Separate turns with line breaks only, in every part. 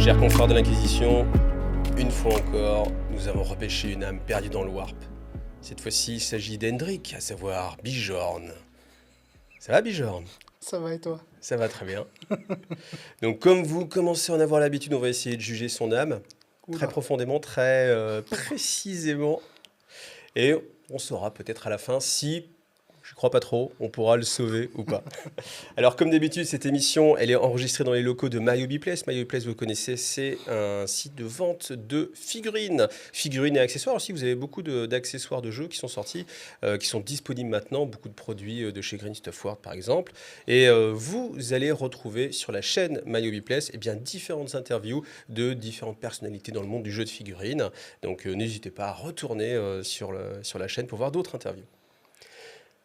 Chers confrères de l'Inquisition, une fois encore, nous avons repêché une âme perdue dans le Warp. Cette fois-ci, il s'agit d'Hendrik, à savoir Bjorn. Ça va, Bjorn?
Ça va et toi?
Ça va très bien. Donc, comme vous commencez à en avoir l'habitude, on va essayer de juger son âme, très
Oula.
profondément, très précisément. Et on saura peut-être à la fin si, je crois pas trop, on pourra le sauver ou pas. Alors, comme d'habitude, cette émission, elle est enregistrée dans les locaux de MyHobbyPlace. MyHobbyPlace, vous connaissez, c'est un site de vente de figurines. Figurines et accessoires aussi. Vous avez beaucoup d'accessoires de jeux qui sont sortis, qui sont disponibles maintenant. Beaucoup de produits de chez Green Stuff World, par exemple. Et vous allez retrouver sur la chaîne MyHobbyPlace différentes interviews de différentes personnalités dans le monde du jeu de figurines. Donc, n'hésitez pas à retourner sur la chaîne pour voir d'autres interviews.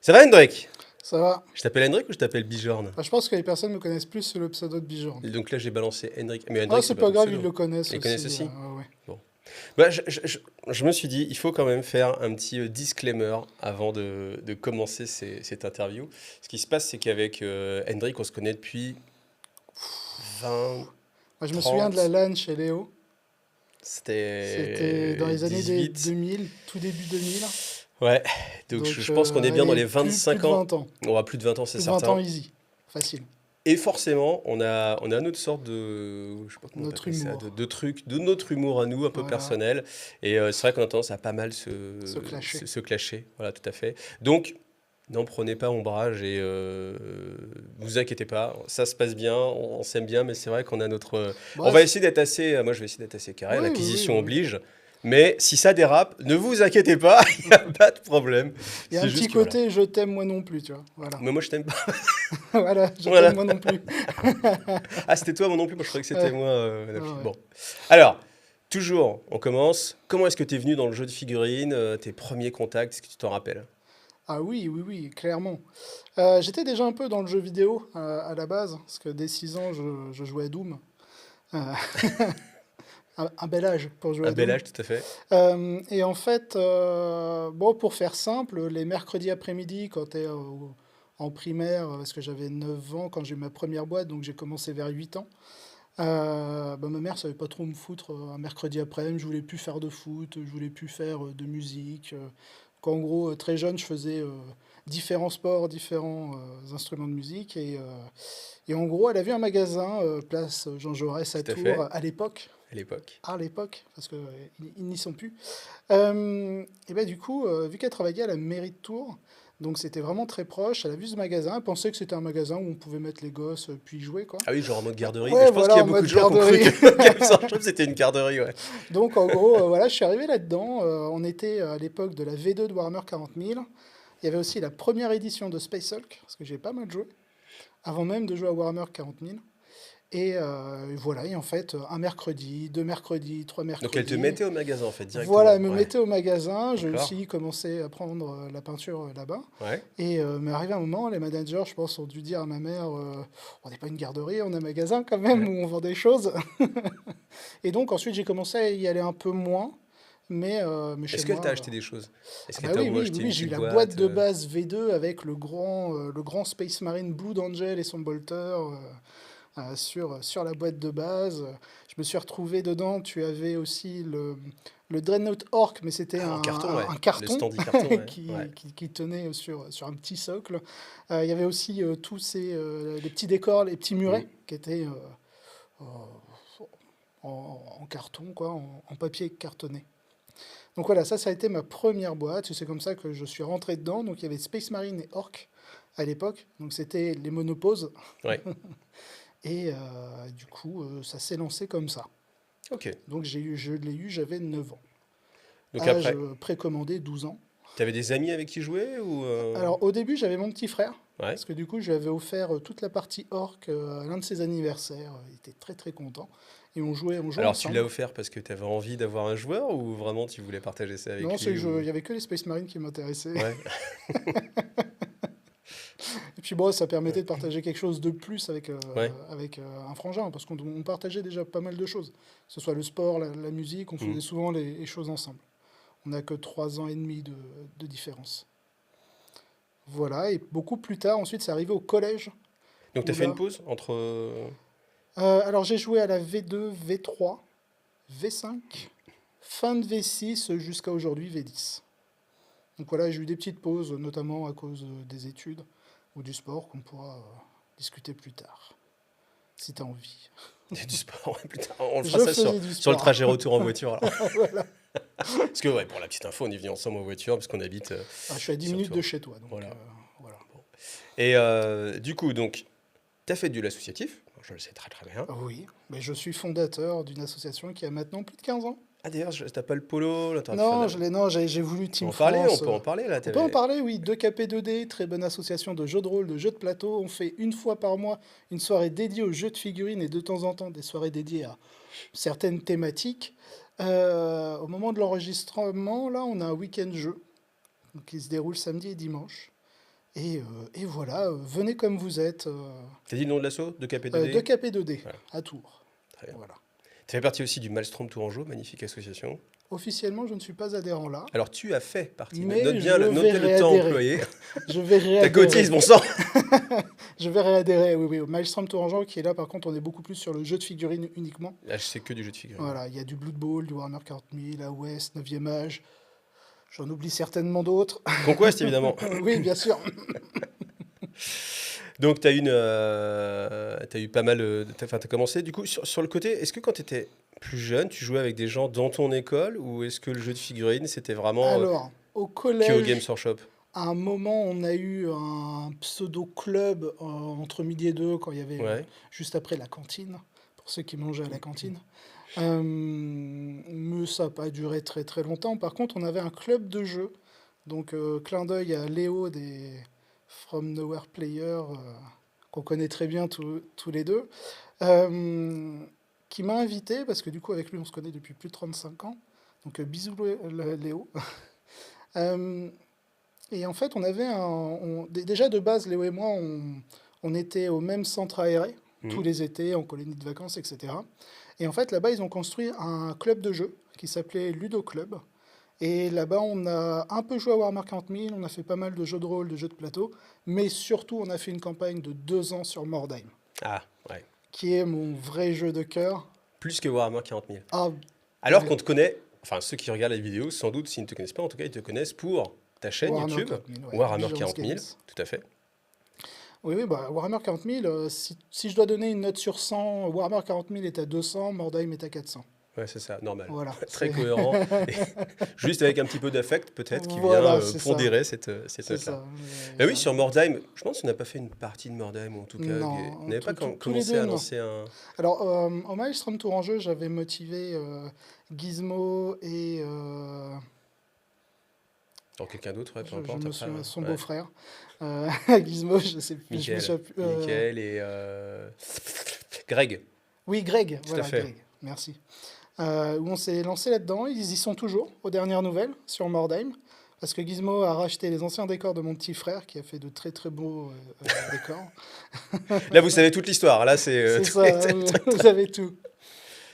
Ça va, Hendrik?
Ça va.
Je t'appelle Hendrik ou je t'appelle Bjorn?
Je pense que les personnes me connaissent plus sous le pseudo de Bjorn.
Et donc là, j'ai balancé Hendrik. Mais
Ah,
Hendrik,
c'est pas
ton
grave,
pseudo.
ils le connaissent
Ils
aussi.
connaissent aussi?
Ouais.
Bon. Bah, je me suis dit, il faut quand même faire un petit disclaimer avant de commencer cette interview. Ce qui se passe, c'est qu'avec Hendrik, on se connaît depuis 20...
Moi, je me
30.
souviens de la LAN chez Léo.
C'était
C'était dans les années
18.
2000, tout début 2000.
Ouais, donc je pense qu'on est bien dans les 25
plus de
ans.
20 ans.
On va plus de 20 ans, c'est
Plus de 20
certain.
ans easy. Facile.
Et forcément, on a notre sorte de, je sais pas comment on
Notre
appelle ça,
humour.
de truc, de notre humour à nous, un peu
Voilà.
personnel. Et c'est vrai qu'on a tendance à pas mal se
clasher.
se clasher. Voilà, tout à fait. Donc, n'en prenez pas ombrage et vous inquiétez pas, ça se passe bien, on s'aime bien, mais c'est vrai qu'on a notre... on
Bref.
va essayer d'être assez... Moi, je vais essayer d'être assez carré,
Oui,
l'acquisition
oui.
oblige. Mais si ça dérape, ne vous inquiétez pas, il n'y a pas de problème.
Il y a
C'est
un
juste
petit
que voilà.
côté je t'aime moi non plus, tu vois. Voilà.
Mais moi, je t'aime pas.
Voilà, je
Voilà.
t'aime moi non plus.
Ah, c'était toi, moi non plus. Moi, je croyais que c'était
Ouais.
moi. La fille.
Ouais.
Bon. Alors, toujours, on commence. Comment est-ce que tu es venu dans le jeu de figurines, tes premiers contacts, est-ce que tu t'en rappelles?
Ah oui, clairement. J'étais déjà un peu dans le jeu vidéo à la base, parce que dès 6 ans, je jouais à Doom. Euh, un bel âge pour jouer
Un
à
bel
Doom.
âge, tout à fait.
Et en fait, bon, pour faire simple, les mercredis après-midi, quand tu es en primaire, parce que j'avais 9 ans quand j'ai eu ma première boîte, donc j'ai commencé vers 8 ans, ma mère savait pas trop me foutre un mercredi après-midi, je voulais plus faire de foot, je voulais plus faire de musique. Qu'en gros, très jeune, je faisais différents sports, différents instruments de musique. Et en gros, elle a vu un magasin, place Jean Jaurès à
Tout à
Tours,
fait.
à l'époque.
À l'époque.
À l'époque, parce qu'ils ils n'y sont plus. Et ben du coup, vu qu'elle travaillait à la mairie de Tours, donc c'était vraiment très proche, elle a vu ce magasin, elle pensait que c'était un magasin où on pouvait mettre les gosses, puis y jouer, quoi.
Ah oui, genre en mode garderie.
Ouais,
Mais je pense
voilà,
qu'il y a
en
beaucoup
mode
de gens qui ont cru
garderie.
que ça, je trouve que c'était une garderie, ouais.
Donc en gros, voilà, je suis arrivé là-dedans. On était à l'époque de la V2 de Warhammer 40 000. Il y avait aussi la première édition de Space Hulk, parce que j'ai pas mal joué, avant même de jouer à Warhammer 40 000. Et voilà, et en fait, un mercredi, 2 mercredis, 3 mercredis.
Donc elle te mettait au magasin, en fait, directement.
Voilà, elle me
Ouais.
mettait au magasin. J'ai
D'accord.
aussi commencé à apprendre la peinture là-bas.
Ouais.
Et mais arrivé un moment, les managers, je pense, ont dû dire à ma mère, on n'est pas une garderie, on a un magasin quand même
Ouais.
où on vend des choses. Et donc ensuite, j'ai commencé à y aller un peu moins. Mais chez
Est-ce que
moi.
tu as acheté des choses? Est-ce que
Bah
tu as
oui,
acheté une
j'ai eu
petite
la boîte de
boîte?
base V2 avec le grand Space Marine Blue Angel et son bolter sur la boîte de base. Je me suis retrouvé dedans. Tu avais aussi le Dreadnought Orc, mais c'était
Ah, en carton, ouais.
un
Le
carton
standy carton, ouais.
qui,
Ouais.
qui tenait sur un petit socle. Il y avait aussi tous les petits décors, les petits murets
Mm.
qui étaient en carton, quoi, en papier cartonné. Donc voilà, ça a été ma première boîte. C'est comme ça que je suis rentré dedans. Donc il y avait Space Marine et Orc à l'époque. Donc c'était les monoposes.
Ouais.
Et du coup, ça s'est lancé comme ça.
Ok.
Donc je l'ai eu, j'avais 9 ans.
Donc
Âge
après,
précommandé, 12 ans.
tu avais des amis avec qui jouer ou
Alors au début, j'avais mon petit frère.
Ouais.
Parce que du coup, je lui avais offert toute la partie Orc à l'un de ses anniversaires. Il était très très content. Et on jouait
Alors tu l'as
ensemble.
offert parce que tu avais envie d'avoir un joueur ou vraiment tu voulais partager ça avec
Non,
lui
il
ou...
n'y avait que les Space Marines qui m'intéressaient.
Ouais.
Et puis bon, ça permettait de partager quelque chose de plus avec,
Ouais.
un frangin, parce qu'on partageait déjà pas mal de choses. Que ce soit le sport, la musique, on faisait
Mm.
souvent les choses ensemble. On n'a que 3 ans et demi de différence. Voilà, et beaucoup plus tard, ensuite, c'est arrivé au collège.
Donc tu
Où
as fait
là,
une pause entre...
Alors j'ai joué à la V2, V3, V5, fin de V6 jusqu'à aujourd'hui V10. Donc voilà, j'ai eu des petites pauses, notamment à cause des études ou du sport qu'on pourra discuter plus tard, si tu as envie.
Il y a du sport, ouais, putain, on le fera
Je
ça
faisais du
sur le
sport.
trajet retour en voiture. Alors.
Voilà.
Parce que, ouais, pour la petite info, on est venus ensemble en voiture parce qu'on habite
Ah, je suis à 10
sur
minutes de
Tours.
chez toi, donc
Voilà.
voilà.
Et du coup, donc, tu as fait de l'associatif, je le sais très très bien.
Ah oui, mais je suis fondateur d'une association qui a maintenant plus de 15 ans.
Ah d'ailleurs, t'as pas le polo, là, t'aurais pu faire
Non,
de-
non, j'ai voulu
On peut
Team
en parler, on
France.
peut en parler là.
On peut en parler, oui. 2KP2D, très bonne association de jeux de rôle, de jeux de plateau. On fait une fois par mois une soirée dédiée aux jeux de figurines et de temps en temps des soirées dédiées à certaines thématiques. Au moment de l'enregistrement, là, on a un week-end jeu donc, qui se déroule samedi et dimanche. Et voilà, venez comme vous êtes.
T'as dit le nom de l'assaut de KP2D?
2KP2D
Voilà,
à Tours.
très bien.
Voilà.
Tu fais partie aussi du Maelstrom Tourangeau, magnifique association.
Officiellement, je ne suis pas adhérent là,
Alors tu as fait partie, note
mais
bien
je
note
vais
bien le temps
réadhérer.
employé.
Je vais
Ta cotise,
réadhérer.
bon sang.
Je vais réadhérer, oui, oui, au Maelstrom Tourangeau, qui est là, par contre, on est beaucoup plus sur le jeu de figurines uniquement.
Là, je sais que du jeu de figurines.
Voilà, il y a du Blood Bowl, du Warhammer 40 000, AOS, 9e âge. J'en oublie certainement d'autres.
Conquest, évidemment.
Oui, bien sûr.
Donc, tu as eu pas mal. Enfin, tu as commencé. Du coup, sur le côté, est-ce que quand tu étais plus jeune, tu jouais avec des gens dans ton école ou est-ce que le jeu de figurines, c'était vraiment
Alors, au
que au Games
collège,
Workshop?
à un moment, on a eu un pseudo-club entre midi et deux, quand il y avait
Ouais.
juste après la cantine, pour ceux qui mangeaient à la cantine. Mais ça n'a pas duré très très longtemps. Par contre, on avait un club de jeu. Donc, clin d'œil à Léo des From Nowhere Player, qu'on connaît très bien tous les deux, euh, qui m'a invité, parce que du coup, avec lui, on se connaît depuis plus de 35 ans. Donc, bisous Léo. Euh, et en fait, on avait déjà de base, Léo et moi, on était au même centre aéré, tous
Mhm.
les étés, en colonie de vacances, etc. Et en fait, là-bas, ils ont construit un club de jeux qui s'appelait Ludo Club. Et là-bas, on a un peu joué à Warhammer 40 000, on a fait pas mal de jeux de rôle, de jeux de plateau, mais surtout, on a fait une campagne de 2 ans sur Mordheim,
Ah, ouais.
qui est mon vrai jeu de cœur.
Plus que Warhammer 40 000.
Ah,
Alors qu'on te connaît, enfin ceux qui regardent la vidéo, sans doute s'ils ne te connaissent pas, en tout cas ils te connaissent pour ta chaîne
Warhammer
YouTube,
40 000, ouais,
Warhammer
Vigilance
40 000,
Games.
tout à fait.
Oui, oui, bah, Warhammer 40 000, si je dois donner une note sur 100, Warhammer 40 000 est à 200, Mordheim est à 400.
Ouais, c'est ça, normal.
Voilà,
Très
c'est
cohérent. Et juste avec un petit peu d'affect, peut-être, qui vient
voilà, c'est ça.
pondérer cette
C'est
note-là.
ça.
Bah oui, sur Mordheim, je pense qu'on n'a pas fait une partie de Mordheim, ou en tout cas, on
Non,
n'avait pas
tous les
commencé
deux,
à
non.
lancer un...
Alors, au Maelstrom Tour en jeu, j'avais motivé Gizmo et
Alors quelqu'un d'autre, ouais, peu
je
importe,
me
après.
souviens, son
Ouais.
beau-frère. Gizmo, je sais plus, je me
Michael.
souviens plus.
Michael et... Greg,
Oui, Greg,
tout à
voilà,
fait.
Greg, merci. Où on s'est lancé là-dedans, ils y sont toujours, aux dernières nouvelles, sur Mordheim, parce que Gizmo a racheté les anciens décors de mon petit frère, qui a fait de très très beaux décors.
Là, vous savez toute l'histoire, là, c'est...
C'est
tous les-
ça, vous avez tout.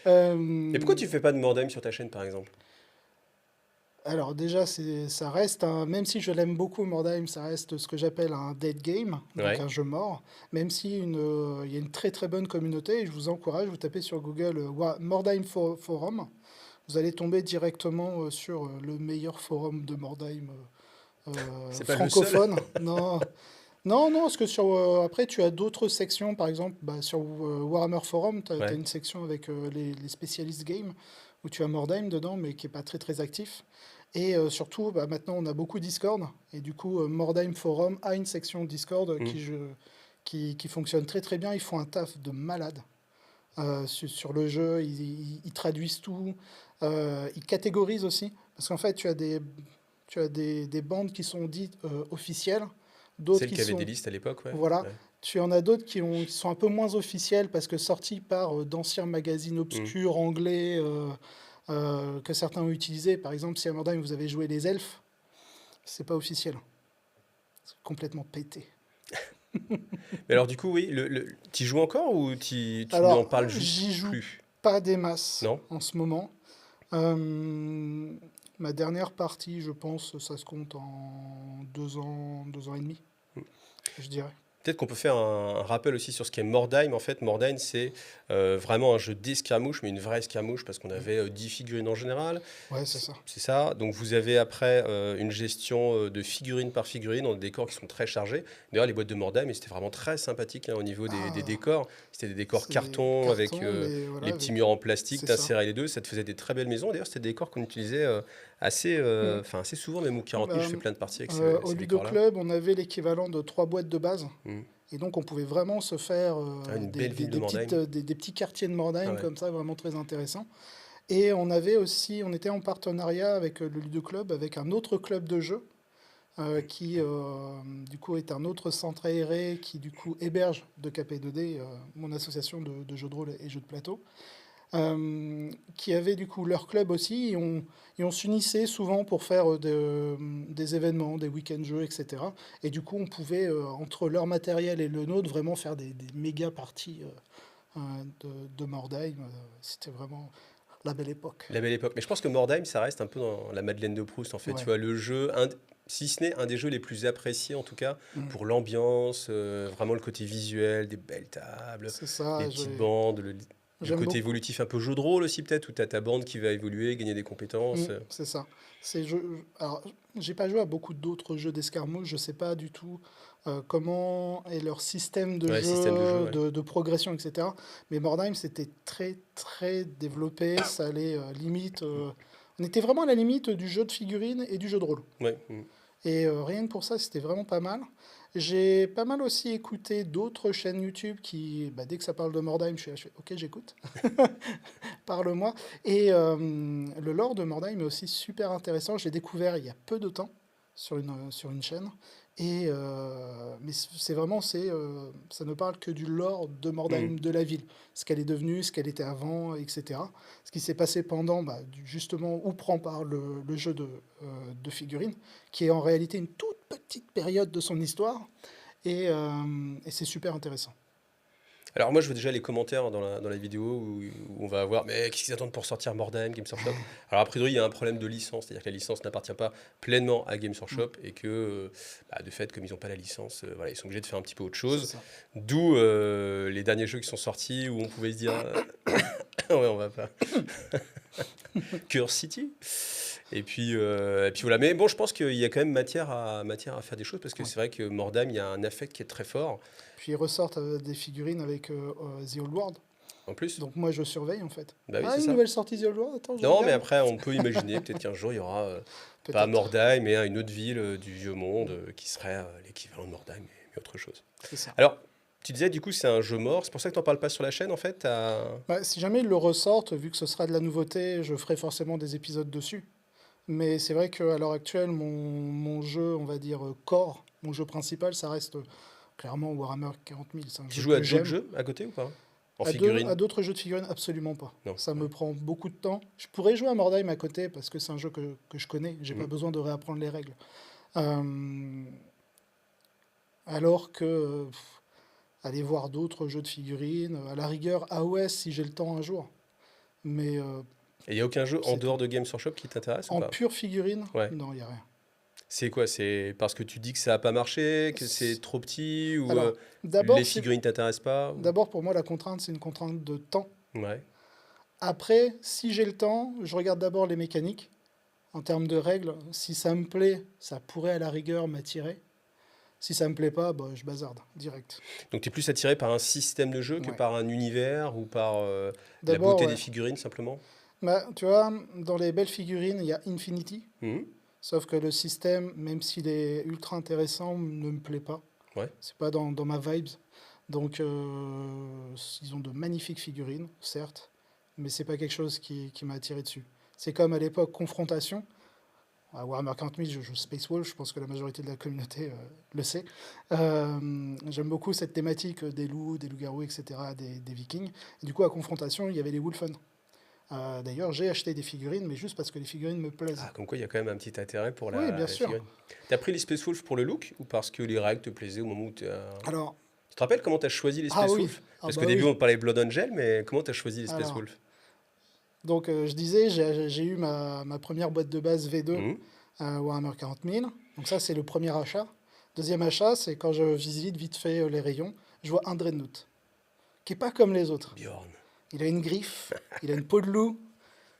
Et pourquoi
Euh,
tu fais pas de Mordheim sur ta chaîne, par exemple?
Alors déjà, ça reste même si je l'aime beaucoup, Mordheim, ça reste ce que j'appelle un dead game, donc
Ouais.
un jeu mort, même si il y a une très très bonne communauté, et je vous encourage, vous tapez sur Google Mordheim Forum, vous allez tomber directement sur le meilleur forum de Mordheim
C'est pas le seul.
francophone. Non, non, non, parce que après, tu as d'autres sections, par exemple, bah, sur Warhammer Forum, tu as
Ouais.
une section avec les spécialistes game, où tu as Mordheim dedans, mais qui n'est pas très très actif. Et surtout, bah, maintenant, on a beaucoup Discord, et du coup, Mordheim Forum a une section Discord
Hmm.
qui fonctionne très très bien. Ils font un taf de malade sur le jeu, ils traduisent tout, ils catégorisent aussi, parce qu'en fait, tu as des bandes qui sont dites officielles, d'autres
Celle
qui
qui avait des
sont...
listes à l'époque, ouais.
Voilà.
Ouais.
Tu en as d'autres qui sont un peu moins officielles parce que sortis par d'anciens magazines
Hmm.
obscurs anglais que certains ont utilisés. Par exemple, si à Mordheim vous avez joué les elfes, c'est pas officiel. C'est complètement pété.
Mais alors, du coup, oui, tu joues encore ou tu n'en
Alors,
parles juste
j'y joue
plus?
pas des masses
Non?
en ce moment. Euh, Ma dernière partie, je pense, ça se compte en 2 ans et demi, je dirais.
Peut-être qu'on peut faire un rappel aussi sur ce qu'est Mordheim. En fait, Mordheim, c'est vraiment un jeu d'escarmouche, mais une vraie escarmouche, parce qu'on avait 10 figurines en général.
Ouais, c'est ça.
C'est ça. Donc vous avez après une gestion de figurine par figurine, dans des décors qui sont très chargés. D'ailleurs, les boîtes de Mordheim, c'était vraiment très sympathique au niveau des
Ah,
décors. C'était des décors
c'est
carton avec
carton, mais
les
voilà,
petits
avec.
murs en plastique,
C'est ça.
t'insérais les deux, ça te faisait des très belles maisons. D'ailleurs, c'était des décors qu'on utilisait
Mm.
assez souvent, même au 40 000,
Bah,
je fais plein de parties avec
au
ces
Ludo
décors-là.
Club, on avait l'équivalent de 3 boîtes de base.
Mm.
Et donc, on pouvait vraiment se faire
Ah, une belle ville de Mordheim.
des petits quartiers de
Ah
Mordheim
ouais.
comme ça, vraiment très intéressants. Et on avait aussi, on était en partenariat avec le Ludo Club, avec un autre club de jeux, qui du coup est un autre centre aéré qui du coup héberge de KP2D, mon association de jeux de rôle et jeux de plateau, qui avait du coup leur club aussi, et on s'unissait souvent pour faire des événements, des week-ends jeux, etc. Et du coup, on pouvait, entre leur matériel et le nôtre, vraiment faire des méga parties de Mordheim. C'était vraiment la belle époque.
La belle époque. Mais je pense que Mordheim, ça reste un peu dans la Madeleine de Proust, en fait. Tu
Ouais.
vois, le jeu, si ce n'est un des jeux les plus appréciés, en tout cas,
Mm.
pour l'ambiance, vraiment le côté visuel, des belles tables,
C'est
des
ça.
petites bandes, le
J'aime
côté
beaucoup.
évolutif un peu jeu de rôle aussi, peut-être, où tu as ta bande qui va évoluer, gagner des compétences.
C'est ça. Alors, j'ai pas joué à beaucoup d'autres jeux d'escarmouche. Je sais pas du tout comment est leur système de
Ouais, système de jeu,
jeu,
ouais.
de progression, etc. Mais Mordheim, c'était très, très développé. Ça allait limite. On était vraiment à la limite du jeu de figurines et du jeu de rôle.
Ouais.
Et rien que pour ça, c'était vraiment pas mal. J'ai pas mal aussi écouté d'autres chaînes YouTube qui, bah, dès que ça parle de Mordheim, je fais ok, j'écoute. Parle-moi. Et le lore de Mordheim est aussi super intéressant. Je l'ai découvert il y a peu de temps sur une chaîne. Et, mais c'est vraiment, ça ne parle que du lore de
Mm.
Mordheim, de la ville. Ce qu'elle est devenue, ce qu'elle était avant, etc. Ce qui s'est passé pendant, bah, justement, où prend part le jeu de figurines, qui est en réalité une toute petite période de son histoire. Et c'est super intéressant.
Alors moi je veux déjà les commentaires dans la vidéo où on va avoir mais qu'est-ce qu'ils attendent pour sortir Mordheim, Games Workshop. Alors a priori il y a un problème de licence, c'est-à-dire que la licence n'appartient pas pleinement à Games
Mm,
Workshop et que de fait comme ils n'ont pas la licence, voilà, ils sont obligés de faire un petit peu autre
c'est
chose.
ça.
D'où les derniers jeux qui sont sortis où on pouvait se dire ouais on va pas Curse City. Et puis voilà. Mais bon, je pense qu'il y a quand même matière à faire des choses parce que
Ouais.
c'est vrai que Mordheim, il y a un affect qui est très fort.
Puis ils ressortent des figurines avec The Old World.
En plus,
Donc moi je surveille en fait.
bah oui,
Ah,
c'est
une
ça.
nouvelle sortie The Old World, attends, je
Non, mais
regarde.
après, on peut imaginer peut-être qu'un jour, il y aura pas
Peut-être,
Mordheim, mais une autre ville du vieux monde qui serait l'équivalent de Mordheim, mais autre chose.
c'est ça.
Alors, tu disais, du coup, c'est un jeu mort. C'est pour ça que tu n'en parles pas sur la chaîne, en fait.
Bah, si jamais ils le ressortent, vu que ce sera de la nouveauté, je ferai forcément des épisodes dessus. Mais c'est vrai qu'à l'heure actuelle, mon jeu, on va dire core, mon jeu principal, ça reste clairement Warhammer 40 000. C'est un
Tu
jeu
joues à
que
d'autres
j'aime.
jeux à côté ou pas? En
À
figurine?
d'autres jeux de figurines, absolument pas.
Non.
Ça me
Ouais.
prend beaucoup de temps. Je pourrais jouer à Mordheim à côté parce que c'est un jeu que je connais. J'ai pas
Mhm.
besoin de réapprendre les règles. Euh, alors que aller voir d'autres jeux de figurines, à la rigueur AOS si j'ai le temps un jour. Mais
Et il n'y a aucun jeu en
c'est
dehors
tout.
de Games Workshop qui t'intéresse ou
En
pas?
pure figurine,
Ouais.
non, il n'y a rien.
C'est quoi? C'est parce que tu dis que ça n'a pas marché, que c'est
C'est-
trop petit, ou
Alors,
les
d'abord,
figurines t'intéressent pas?
d'abord pour moi, la contrainte, c'est une contrainte de temps.
Ouais.
Après, si j'ai le temps, je regarde d'abord les mécaniques. En termes de règles, si ça me plaît, ça pourrait à la rigueur m'attirer. Si ça me plaît pas, bah, je bazarde direct.
Donc tu es plus attiré par un système de jeu que
Ouais.
par un univers ou par la
D'abord,
beauté des
ouais.
figurines simplement?
Bah, tu vois, dans les belles figurines, il y a Infinity.
Mhm.
Sauf que le système, même s'il est ultra intéressant, ne me plaît pas.
Ouais.
C'est pas dans ma vibes. Donc, ils ont de magnifiques figurines, certes, mais c'est pas quelque chose qui m'a attiré dessus. C'est comme à l'époque Confrontation. À Warhammer 40 000, je joue Space Wolf, je pense que la majorité de la communauté le sait. J'aime beaucoup cette thématique des loups, des loups-garous, etc., des vikings. Et du coup, à Confrontation, il y avait les Wolfen. D'ailleurs, j'ai acheté des figurines, mais juste parce que les figurines me plaisent.
Ah, comme quoi il y a quand même un petit intérêt pour
Oui, bien
la
sûr.
figurine. T'as pris les Space Wolf pour le look ou parce que les règles te plaisaient au moment où tu as...
Alors,
Tu te rappelles comment tu as choisi les
ah
Space
oui,
Wolf?
ah
Parce
bah
qu'au début
oui.
on parlait Blood Angel, mais comment tu as choisi les Space
Alors,
Wolf?
donc je disais, j'ai eu ma première boîte de base V2
Mhm.
Warhammer 40 000. Donc ça, c'est le premier achat. Deuxième achat, c'est quand je visite vite fait les rayons, je vois un Dreadnought, qui est pas comme les autres.
Bjorn.
Il a une griffe, il a une peau de loup.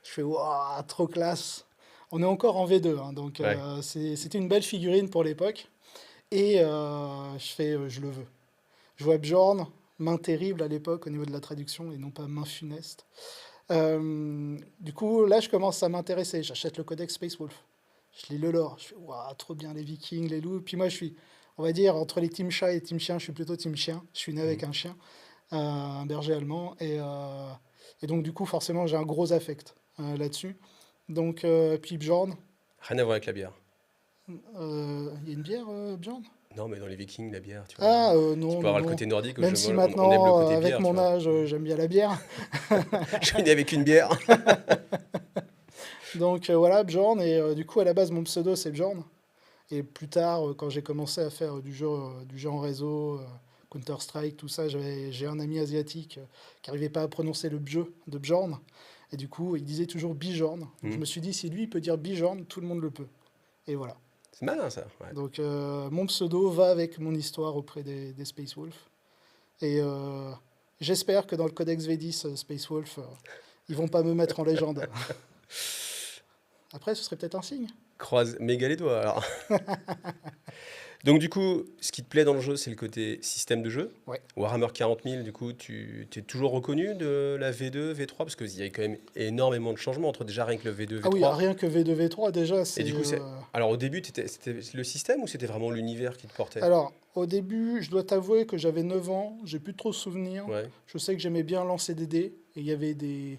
Je fais, waouh, trop classe. On est encore en V2, hein, donc
Ouais.
c'était une belle figurine pour l'époque. Et je le veux. Je vois Bjorn, main terrible à l'époque au niveau de la traduction, et non pas main funeste. Du coup, là, je commence à m'intéresser. J'achète le codex Space Wolf. Je lis le lore. Je fais, waouh, trop bien les Vikings, les loups. Puis moi, on va dire, entre les team chat et team chien, je suis plutôt team chien. Je suis né avec
Mhm.
un chien, un berger allemand. Et donc, du coup, forcément, j'ai un gros affect là-dessus. Donc, puis Bjorn,
Rien à voir avec la bière.
il y a une bière, Bjorn?
Non, mais dans les Vikings, la bière, tu vois.
Ah,
Tu
non,
peux
non,
avoir le
non.
côté nordique,
Même si
on aime le
maintenant,
côté
avec
bière, tu
mon
vois.
âge, j'aime bien la bière.
Je suis né avec une bière.
Donc voilà, Bjorn. Et du coup, à la base, mon pseudo, c'est Bjorn. Et plus tard, quand j'ai commencé à faire du jeu en réseau, Counter-Strike, tout ça, j'ai un ami asiatique qui n'arrivait pas à prononcer le bjeu de Bjorn. Et du coup, il disait toujours Bijorn. Donc je
Mhm.
me suis dit, si lui, il peut dire Bijorn, tout le monde le peut. Et voilà.
C'est malin, ça. Ouais.
Donc mon pseudo va avec mon histoire auprès des Space Wolf. Et j'espère que dans le Codex V10 Space Wolf, ils vont pas me mettre en légende. Après, ce serait peut-être un signe.
Croise méga les doigts, alors. Donc, du coup, ce qui te plaît dans le jeu, c'est le côté système de jeu.
Ouais.
Warhammer 40 000, du coup, tu es toujours reconnu de la V2, V3, parce qu'il y a quand même énormément de changements entre déjà rien que le V2,
Ah oui,
V3.
rien que V2, V3, déjà,
Et
c'est...
du coup, alors au début, c'était le système ou c'était vraiment l'univers qui te portait?
Alors, au début, je dois t'avouer que j'avais 9 ans, j'ai plus trop de souvenirs.
Ouais.
Je sais que j'aimais bien lancer des dés, et il y avait des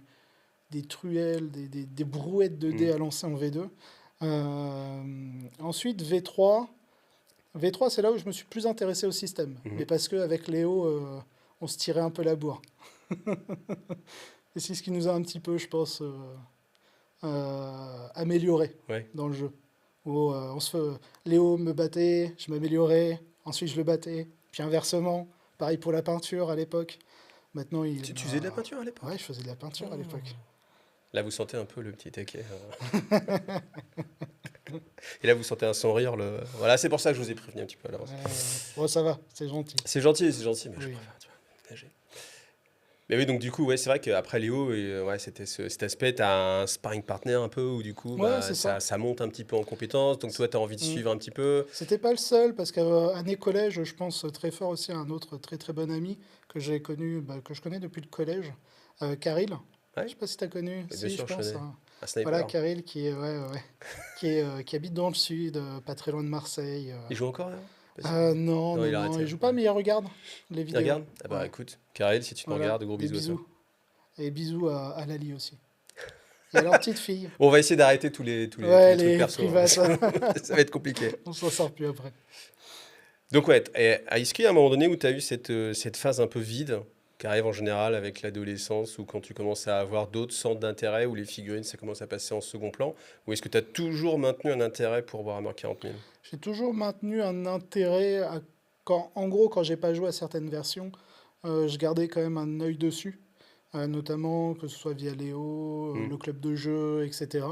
truelles, des brouettes de dés
Mm.
à lancer en V2. Ensuite, V3. V3, c'est là où je me suis plus intéressé au système.
Mhm.
Mais parce qu'avec Léo, on se tirait un peu la bourre. Et c'est ce qui nous a un petit peu, je pense, amélioré
Ouais.
dans le jeu. Où Léo me battait, je m'améliorais, ensuite je le battais, puis inversement. Pareil pour la peinture à l'époque. Maintenant,
Tu faisais de la peinture à
Ouais,
l'époque?
je faisais de la peinture à l'époque.
Là, vous sentez un peu le petit taquet. Et là, vous sentez un son rire. Voilà, c'est pour ça que je vous ai prévenu un petit peu à l'avance.
Bon, ça va, c'est gentil.
C'est gentil, mais je
Oui.
préfère, tu vois, nager. Mais oui, donc du coup, ouais, c'est vrai qu'après Léo, ouais, c'était cet aspect, tu as un sparring partner un peu, où du coup,
Ouais,
bah,
c'est ça.
ça monte un petit peu en compétence, donc toi, tu as envie de
Mm.
suivre un petit peu.
C'était pas le seul, parce qu'année collège, je pense très fort aussi à un autre très très bon ami que j'ai connu, que je connais depuis le collège, Karil. Je
Ouais,
sais pas si tu as connu,
mais bien
si, je
sûr, je
pense,
connais.
hein.
Un
Voilà,
sniper.
Karil qui est, ouais, ouais, ouais, qui habite dans le sud, pas très loin de Marseille.
Il joue encore, là?
Non,
Non,
non,
il a
non,
arrêté,
il
hein,
joue pas,
ouais.
mais il regarde les
Il
vidéos.
regarde? Ah bah
Ouais,
écoute, Karel, si tu nous
voilà,
regardes, gros
des
bisous à toi.
bisous. Et bisous à Lali aussi. Et à leur petite fille.
Bon, on va essayer d'arrêter tous
Ouais,
les trucs
les
perso, hein.
privates,
Ça va être compliqué.
on s'en sort plus après.
Donc ouais, est-ce qu'il y a un moment donné où tu as eu cette phase un peu vide, qui arrive en général avec l'adolescence, ou quand tu commences à avoir d'autres centres d'intérêt, où les figurines, ça commence à passer en second plan, ou est-ce que tu as toujours maintenu un intérêt pour Warhammer 40 000?
J'ai toujours maintenu un intérêt en gros, quand j'ai pas joué à certaines versions, je gardais quand même un œil dessus, notamment que ce soit via Léo,
Hmm.
le club de jeu, etc.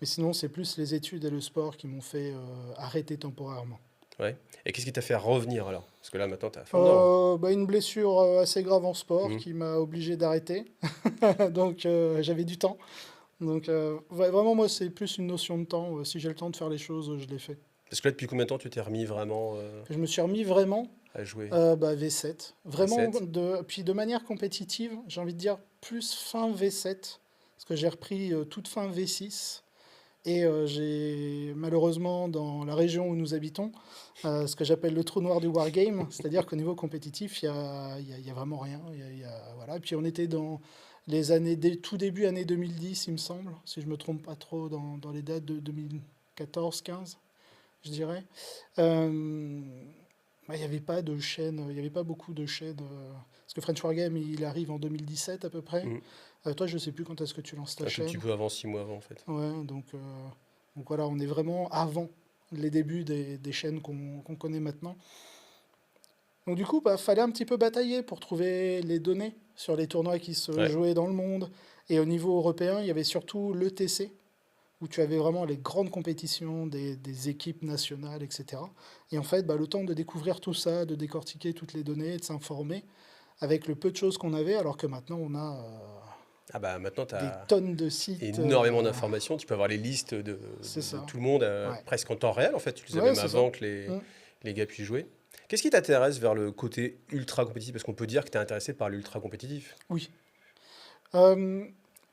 Mais sinon, c'est plus les études et le sport qui m'ont fait arrêter temporairement.
Ouais. Et qu'est-ce qui t'a fait revenir alors? Parce que là, maintenant, tu es à fond dedans, hein.
Une blessure assez grave en sport
Hmm.
qui m'a obligé d'arrêter. Donc j'avais du temps. Donc vraiment, moi, c'est plus une notion de temps. Si j'ai le temps de faire les choses, je les fais.
Parce que là, depuis combien de temps tu t'es remis vraiment
Je me suis remis vraiment
à jouer?
V7. Vraiment,
V7?
puis de manière compétitive, j'ai envie de dire plus fin V7, parce que j'ai repris toute fin V6. Et j'ai malheureusement dans la région où nous habitons ce que j'appelle le trou noir du wargame, c'est-à-dire qu'au niveau compétitif, il y a vraiment rien. Voilà. Et puis on était dans les années, tout début année 2010, il me semble, si je me trompe pas trop dans les dates de 2014-15, je dirais. Il n'y avait pas de chaîne, il n'y avait pas beaucoup de chaînes. Parce que French Wargame, il arrive en 2017 à peu près.
Hmm.
Toi, je sais plus quand est-ce que tu lances ta
Un tout petit
chaîne.
peu avant, 6 mois avant en fait.
Ouais, donc voilà, on est vraiment avant les débuts des chaînes qu'on connaît maintenant. Donc du coup, fallait un petit peu batailler pour trouver les données sur les tournois qui se
Ouais.
jouaient dans le monde. Et au niveau européen, il y avait surtout l'ETC, où tu avais vraiment les grandes compétitions des équipes nationales, etc. Et en fait, bah, le temps de découvrir tout ça, de décortiquer toutes les données, de s'informer, avec le peu de choses qu'on avait, alors que maintenant on a
Ah bah maintenant, tu
des
as
tonnes de sites.
énormément d'informations. Tu peux avoir les listes
C'est
de
ça.
tout le monde
Ouais.
presque en temps réel. En fait, tu les as
Ouais,
même
c'est ça.
avant que
Mm.
les gars puissent jouer. Qu'est-ce qui t'intéresse vers le côté ultra compétitif? Parce qu'on peut dire que tu es intéressé par l'ultra compétitif.
Oui. Euh,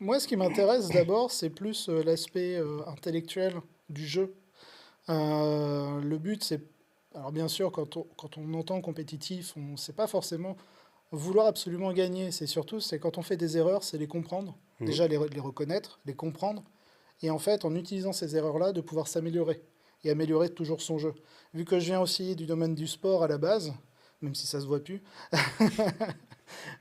Moi, ce qui m'intéresse d'abord, c'est plus l'aspect intellectuel du jeu. Le but, c'est... Alors bien sûr, quand on entend compétitif, on ne sait pas forcément vouloir absolument gagner. C'est surtout, c'est quand on fait des erreurs, c'est les comprendre.
Mhm.
Déjà, les reconnaître, les comprendre. Et en fait, en utilisant ces erreurs-là, de pouvoir s'améliorer. Et améliorer toujours son jeu. Vu que je viens aussi du domaine du sport à la base, même si ça se voit plus,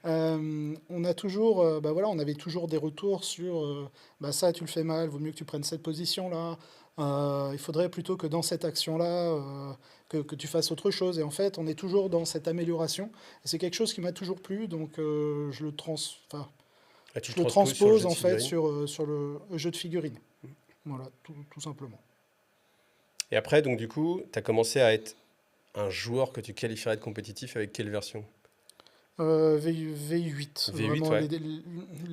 on a toujours, bah voilà, on avait toujours des retours sur bah ça, tu le fais mal, vaut mieux que tu prennes cette position-là. Il faudrait plutôt que dans cette action-là, que tu fasses autre chose. Et en fait, on est toujours dans cette amélioration. Et c'est quelque chose qui m'a toujours plu, donc enfin,
Ah, tu le
je le
transposes sur le
transpose
jeu de
en fait
figurines.
sur le jeu de figurines. Voilà, tout simplement.
Et après, donc du coup, tu as commencé à être un joueur que tu qualifierais de compétitif avec quelle version?
V8,
V8,
vraiment
ouais.
les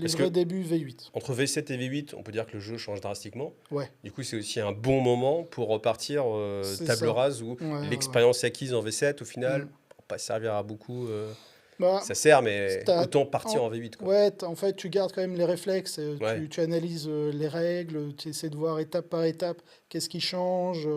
Parce
vrais
que
débuts V8.
entre V7 et V8, on peut dire que le jeu change drastiquement.
Ouais,
Du coup, c'est aussi un bon moment pour repartir
c'est
table
ça.
rase où
Ouais, ouais, ouais.
l'expérience acquise en V7, au
Hmm.
final, pour pas servir à beaucoup.
Bah,
Ça sert, mais
t'as-
autant partir
en,
en V8, quoi.
ouais, en fait, tu gardes quand même les réflexes,
Ouais.
tu analyses les règles, tu essaies de voir étape par étape qu'est-ce qui change,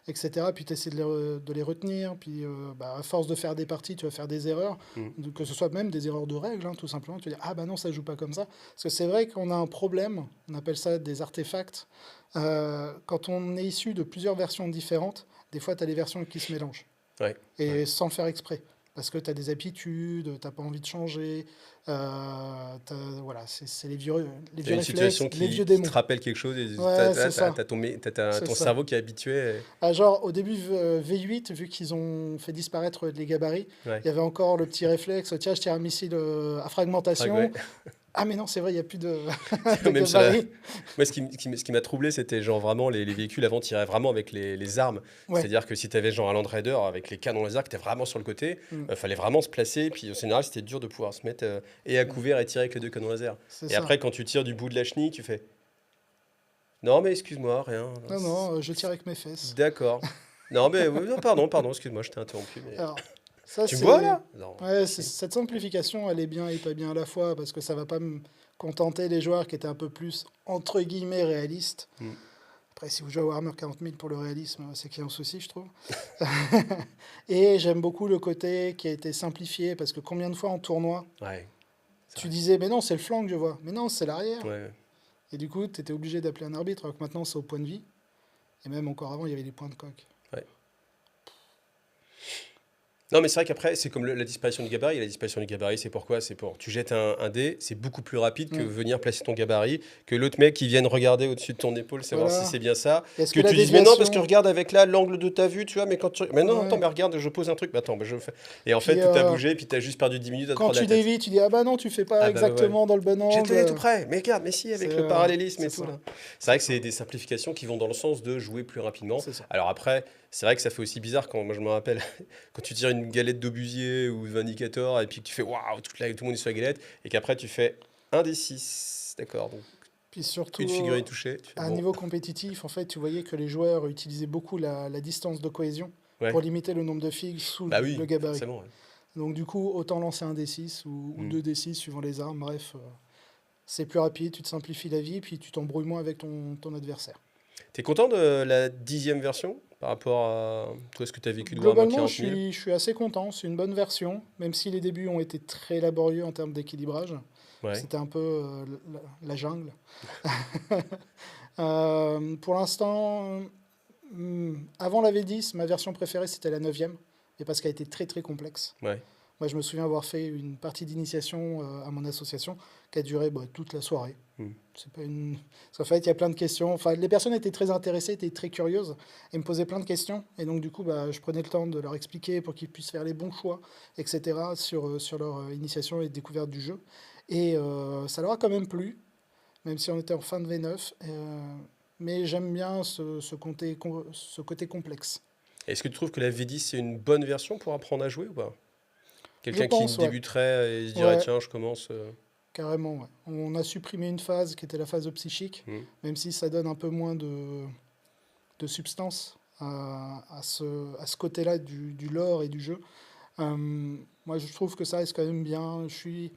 etc. Puis tu essaies de les retenir. Puis bah, à force de faire des parties, tu vas faire des erreurs,
Mm.
que ce soit même des erreurs de règles, hein, tout simplement. Tu vas dire, ah bah non, ça joue pas comme ça. Parce que c'est vrai qu'on a un problème, on appelle ça des artefacts. Quand on est issu de plusieurs versions différentes, des fois, tu as des versions qui se mélangent
Ouais. Ouais.
et sans faire exprès. Parce que tu as des habitudes, t'as pas envie de changer. Voilà, c'est les
T'as
vieux
une
réflexes,
situation
les vieux
qui te
démons.
rappelle quelque chose et
Ouais, c'est ça. C'est
ton
ça.
cerveau qui est habitué.
Ah, genre, au début V8, vu qu'ils ont fait disparaître les gabarits,
Ouais.
il y avait encore le petit réflexe, tiens, je tire un missile à fragmentation.
Ouais.
Ah, mais non, c'est vrai, il n'y a plus de, de
Même sur la...
gabarits.
Moi, ce qui m'a troublé, c'était genre vraiment les véhicules avant tiraient vraiment avec les armes.
Ouais.
C'est-à-dire que si tu avais genre un Land Raider avec les canons laser qui étaient vraiment sur le côté,
Mm.
fallait vraiment se placer. Puis en général, c'était dur de pouvoir se mettre et à
Ouais.
couvert et tirer avec les deux canons laser.
C'est
Et
ça.
après, quand tu tires du bout de la chenille, tu fais non, mais excuse-moi, rien.
Non, non, je tire avec mes fesses.
D'accord. Non, mais non, pardon, excuse-moi, je t'ai interrompu. Mais...
Alors, ça,
Tu me vois
c'est.
là? Non,
Ouais,
merci.
cette simplification, elle est bien et pas bien à la fois, parce que ça va pas me contenter les joueurs qui étaient un peu plus, entre guillemets, réalistes.
Hmm.
Après, si vous jouez à Warhammer 40 000 pour le réalisme, c'est qu'il y a un souci, je trouve. Et j'aime beaucoup le côté qui a été simplifié, parce que combien de fois en tournoi,
Ouais, c'est
tu
vrai.
disais, mais non, c'est le flanc que je vois, mais non, c'est l'arrière.
Ouais.
Et du coup, tu étais obligé d'appeler un arbitre, alors que maintenant, c'est au point de vie. Et même encore avant, il y avait les points de coque.
Ouais. Non, mais c'est vrai qu'après, c'est comme la disparition du gabarit. La disparition du gabarit, c'est pourquoi? C'est pour. Tu jettes un dé, c'est beaucoup plus rapide que
Hmm.
venir placer ton gabarit, que l'autre mec qui vienne regarder au-dessus de ton épaule, savoir si
Voilà.
c'est bien ça.
Est-ce
Que
que la
tu dises, mais non, parce que
déviation.
regarde avec là l'angle de ta vue, tu vois, mais quand tu. Mais non, attends,
Ouais.
mais regarde, je pose un truc. Mais attends, mais je fais. Et en fait,
Puis,
tout a bougé, puis t'as juste perdu 10 minutes à te
quand
prendre la
tu
tête.
dévis, tu dis ah bah non, tu fais pas
Ah bah ouais.
exactement dans le bon
J'ai tenu tout
angle.
près, mais regarde, mais si,
C'est
avec le parallélisme et
c'est
tout
ça,
là. C'est vrai
c'est
que
ça,
c'est des simplifications qui vont dans le sens de jouer plus rapidement.
c'est ça.
Alors après, c'est vrai que ça fait aussi bizarre quand, moi je me rappelle, quand tu tires une galette d'obusier ou vindicator et puis que tu fais waouh, tout le monde est sur la galette et qu'après tu fais un des 6, d'accord, donc
Puis
une
surtout
figurine touchée, tu fais
à un
bon,
niveau compétitif, en fait, tu voyais que les joueurs utilisaient beaucoup la distance de cohésion
ouais,
pour limiter le nombre de figues sous
bah
le
oui,
gabarit.
forcément. Ouais.
Donc du coup, autant lancer un D6 ou
Hmm.
deux D6 suivant les armes. Bref, c'est plus rapide, tu te simplifies la vie, puis tu t'embrouilles moins avec ton adversaire.
T'es content de la 10e version par rapport à toi, ce que tu as vécu de Warhammer
Globalement,
40 000?
je suis assez content. C'est une bonne version, même si les débuts ont été très laborieux en termes d'équilibrage.
Ouais,
C'était un peu la jungle. Pour l'instant, avant la V10, ma version préférée c'était la 9e, et parce qu'elle était très très complexe.
ouais.
Moi je me souviens avoir fait une partie d'initiation à mon association qui a duré bah, toute la soirée.
Hmm.
C'est pas une... Parce qu'en fait, il y a plein de questions. Enfin, les personnes étaient très intéressées, étaient très curieuses et me posaient plein de questions. Et donc, du coup, bah, je prenais le temps de leur expliquer pour qu'ils puissent faire les bons choix, etc., sur leur initiation et découverte du jeu. Et ça leur a quand même plu, même si on était en fin de V9. mais j'aime bien ce côté complexe.
Est-ce que tu trouves que la V10 c'est une bonne version pour apprendre à jouer ou pas?
Je
Quelqu'un qui
pense, ouais.
débuterait et se dirait
Ouais,
tiens, je commence.
carrément, ouais. On a supprimé une phase qui était la phase psychique,
Hmm.
même si ça donne un peu moins de substance à ce côté-là du lore et du jeu. Moi, je trouve que ça reste quand même bien. Je suis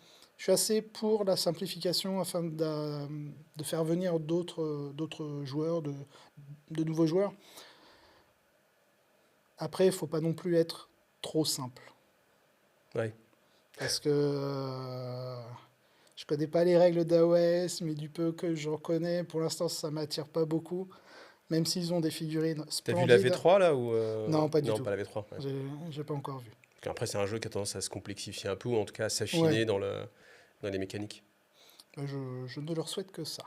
assez pour la simplification afin de faire venir d'autres joueurs, de nouveaux joueurs. Après, il faut pas non plus être trop simple.
Ouais.
Parce que je connais pas les règles d'AOS, mais du peu que j'en connais, pour l'instant, ça m'attire pas beaucoup. Même s'ils ont des figurines
T'as vu la
splendides.
V3 là ou
Non, pas du
non,
tout.
pas la V3. Ouais.
J'ai pas encore vu.
Après, c'est un jeu qui a tendance à se complexifier un peu ou en tout cas à
Ouais,
s'affiner dans les mécaniques.
je ne leur souhaite que ça.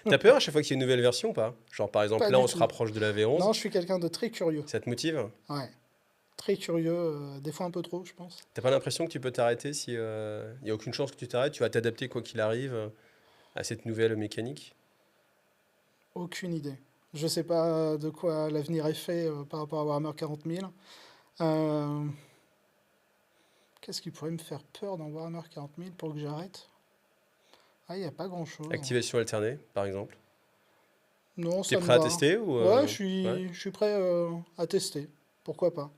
T'as peur à chaque fois qu'il y a une nouvelle version ou pas? Genre par exemple
Pas
là
du
on se
tout.
rapproche de la
Non,
V11,
je suis quelqu'un de très curieux.
ça te motive?
Ouais, très curieux, des fois un peu trop, je pense.
T'as pas l'impression que tu peux t'arrêter si il y a aucune chance que tu t'arrêtes, tu vas t'adapter quoi qu'il arrive à cette nouvelle mécanique?
Aucune idée. Je sais pas de quoi l'avenir est fait par rapport à Warhammer 40 000. Euh, Qu'est-ce qui pourrait me faire peur dans Warhammer 40 000 pour que j'arrête? Ah, il n'y a pas grand-chose.
Activation alternée par exemple.
Non,
T'es
ça me
prêt à
va.
tester ou
Ouais,
ouais?
je suis prêt à tester. Pourquoi pas?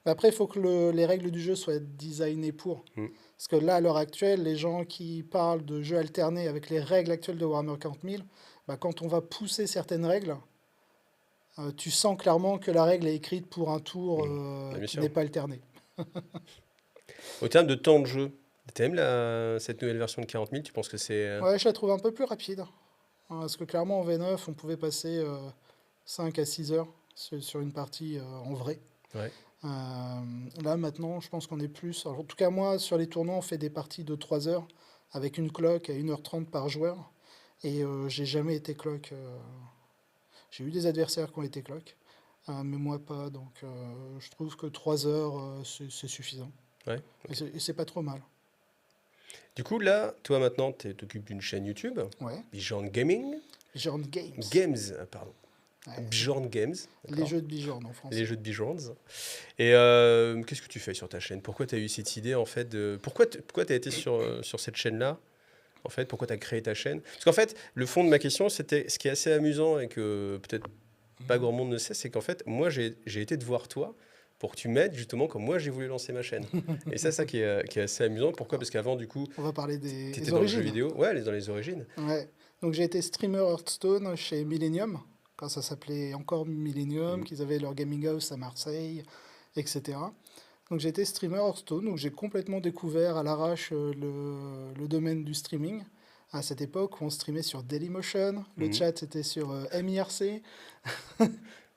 Mais après, il faut que les règles du jeu soient designées pour.
Hmm.
Parce que là, à l'heure actuelle, les gens qui parlent de jeux alternés avec les règles actuelles de Warhammer 40 000, bah, quand on va pousser certaines règles, tu sens clairement que la règle est écrite pour un tour
Hmm. Bah, bien
qui
sûr.
n'est pas alterné.
Au terme de temps de jeu, t'aimes cette nouvelle version de 40 000, tu penses que c'est
Ouais, je la trouve un peu plus rapide. Parce que clairement, en V9, on pouvait passer 5 à 6 heures sur une partie en vrai.
ouais.
Euh, Là, maintenant, je pense qu'on est plus. Alors, en tout cas, moi, sur les tournois, on fait des parties de 3 heures avec une cloque à 1h30 par joueur. Et j'ai jamais été cloque. J'ai eu des adversaires qui ont été cloques, mais moi pas. Donc, je trouve que 3 heures, c'est suffisant.
Ouais.
Et c'est pas trop mal.
Du coup là, toi maintenant, tu t'occupes d'une chaîne YouTube,
Ouais.
Bjorn Gaming,
Bjorn Games.
Games, pardon,
Ouais.
Bjorn Games,
Les
d'accord?
jeux de Bjorn en
Les
français.
jeux de Bjorns. Et qu'est-ce que tu fais sur ta chaîne? Pourquoi tu as eu cette idée en fait de... Pourquoi tu as été sur cette chaîne-là? En fait, pourquoi tu as créé ta chaîne? Parce qu'en fait, le fond de ma question, c'était ce qui est assez amusant et que peut-être pas
Mhm.
grand monde ne sait, c'est qu'en fait, moi, j'ai été te voir toi pour que tu m'aides justement comme moi j'ai voulu lancer ma chaîne. Et ça qui est assez amusant. Pourquoi? Parce qu'avant, du coup,
On va parler
tu étais
des
dans le jeu
origines.
vidéo. Ouais, dans les origines.
Ouais. Donc j'ai été streamer Hearthstone chez Millennium, quand ça s'appelait encore Millennium,
Mhm.
qu'ils avaient leur gaming house à Marseille, etc. Donc j'ai été streamer Hearthstone, donc j'ai complètement découvert à l'arrache le domaine du streaming. À cette époque où on streamait sur Dailymotion, le
Mhm.
chat était sur MIRC,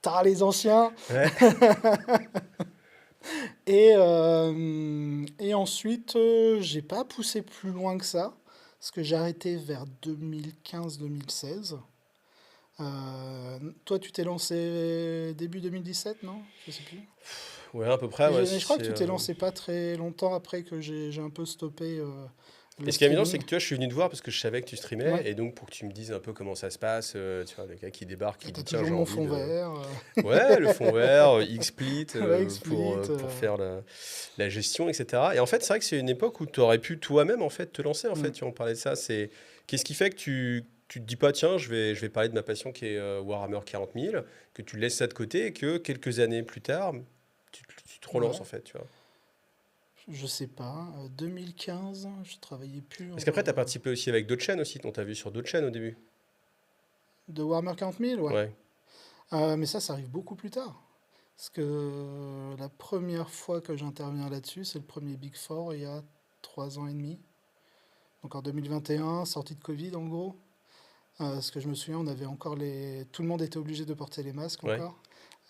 tard les anciens.
Ouais.
Et ensuite, j'ai pas poussé plus loin que ça, parce que j'ai arrêté vers 2015-2016. Toi, tu t'es lancé début 2017, non? Je sais plus.
Ouais, à peu près,
Mais je,
ouais.
mais je crois que tu t'es lancé pas très longtemps après que j'ai un peu stoppé
Et
le
ce qui est amusant, c'est
streaming.
que tu vois, je suis venu te voir parce que je savais que tu streamais,
Ouais.
et donc pour que tu me dises un peu comment ça se passe, tu vois, le gars qui débarque,
Et
qui
t'as
dit tiens,
toujours
j'ai
mon
envie
fond
de.
vert.
Ouais, le fond vert, XSplit,
Ouais, XSplit.
pour faire la gestion, etc. Et en fait, c'est vrai que c'est une époque où tu aurais pu toi-même en fait te lancer, en fait,
Hmm.
tu en parlais de ça. C'est qu'est-ce qui fait que tu te dis pas tiens, je vais parler de ma passion qui est Warhammer 40 000, que tu laisses ça de côté et que quelques années plus tard, tu te relances
Ouais.
en fait, tu vois.
Je sais pas. 2015, je travaillais plus
Parce qu'après, tu as participé aussi avec d'autres chaînes aussi, on t'a vu sur d'autres chaînes au début.
de Warhammer 40 000, ouais.
Ouais.
Mais ça arrive beaucoup plus tard. Parce que la première fois que j'interviens là-dessus, c'est le premier Big Four il y a 3 ans et demi. Donc en 2021, sortie de Covid en gros. Parce que je me souviens, on avait encore les. Tout le monde était obligé de porter les masques
Ouais.
encore.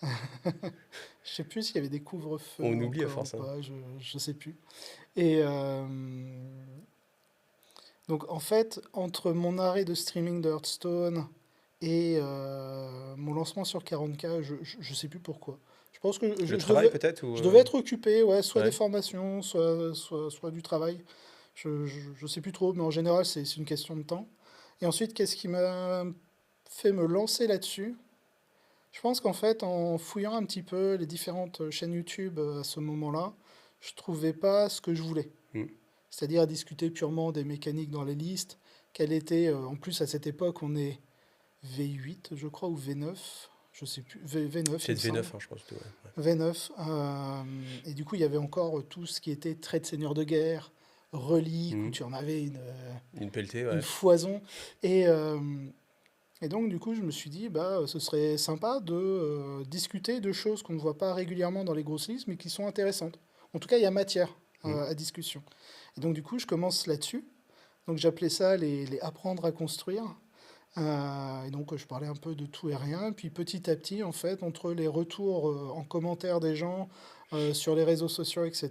Je sais plus s'il y avait des
On
couvre-feux
oublie à
encore ou
force, hein.
pas, je sais plus. Et donc en fait, entre mon arrêt de streaming de Hearthstone et mon lancement sur 40K, je sais plus pourquoi. Je pense que
Le travail peut-être ou
je devais être occupé, ouais, soit des
ouais.
formations, soit du travail. Je sais plus trop, mais en général, c'est une question de temps. Et ensuite, qu'est-ce qui m'a fait me lancer là-dessus? Je pense qu'en fait, en fouillant un petit peu les différentes chaînes YouTube à ce moment-là, je trouvais pas ce que je voulais.
Mm.
C'est-à-dire à discuter purement des mécaniques dans les listes. Quelle était, en plus à cette époque, on est V8, je crois, ou V9, je sais plus, V9, il me
Peut-être
semble.
V9, hein, je pense. Ouais.
V9. Et du coup, il y avait encore tout ce qui était trait de seigneur de guerre, reliques, où
Mm.
tu en avais
Une pelletée,
une
ouais.
foison. Et, euh, et donc, du coup, je me suis dit, bah, ce serait sympa de discuter de choses qu'on ne voit pas régulièrement dans les grosses listes, mais qui sont intéressantes. En tout cas, il y a matière
Mm.
à discussion. Et donc, du coup, je commence là-dessus. Donc, j'appelais ça les apprendre à construire. Et donc, je parlais un peu de tout et rien. Puis, petit à petit, en fait, entre les retours en commentaire des gens sur les réseaux sociaux, etc.,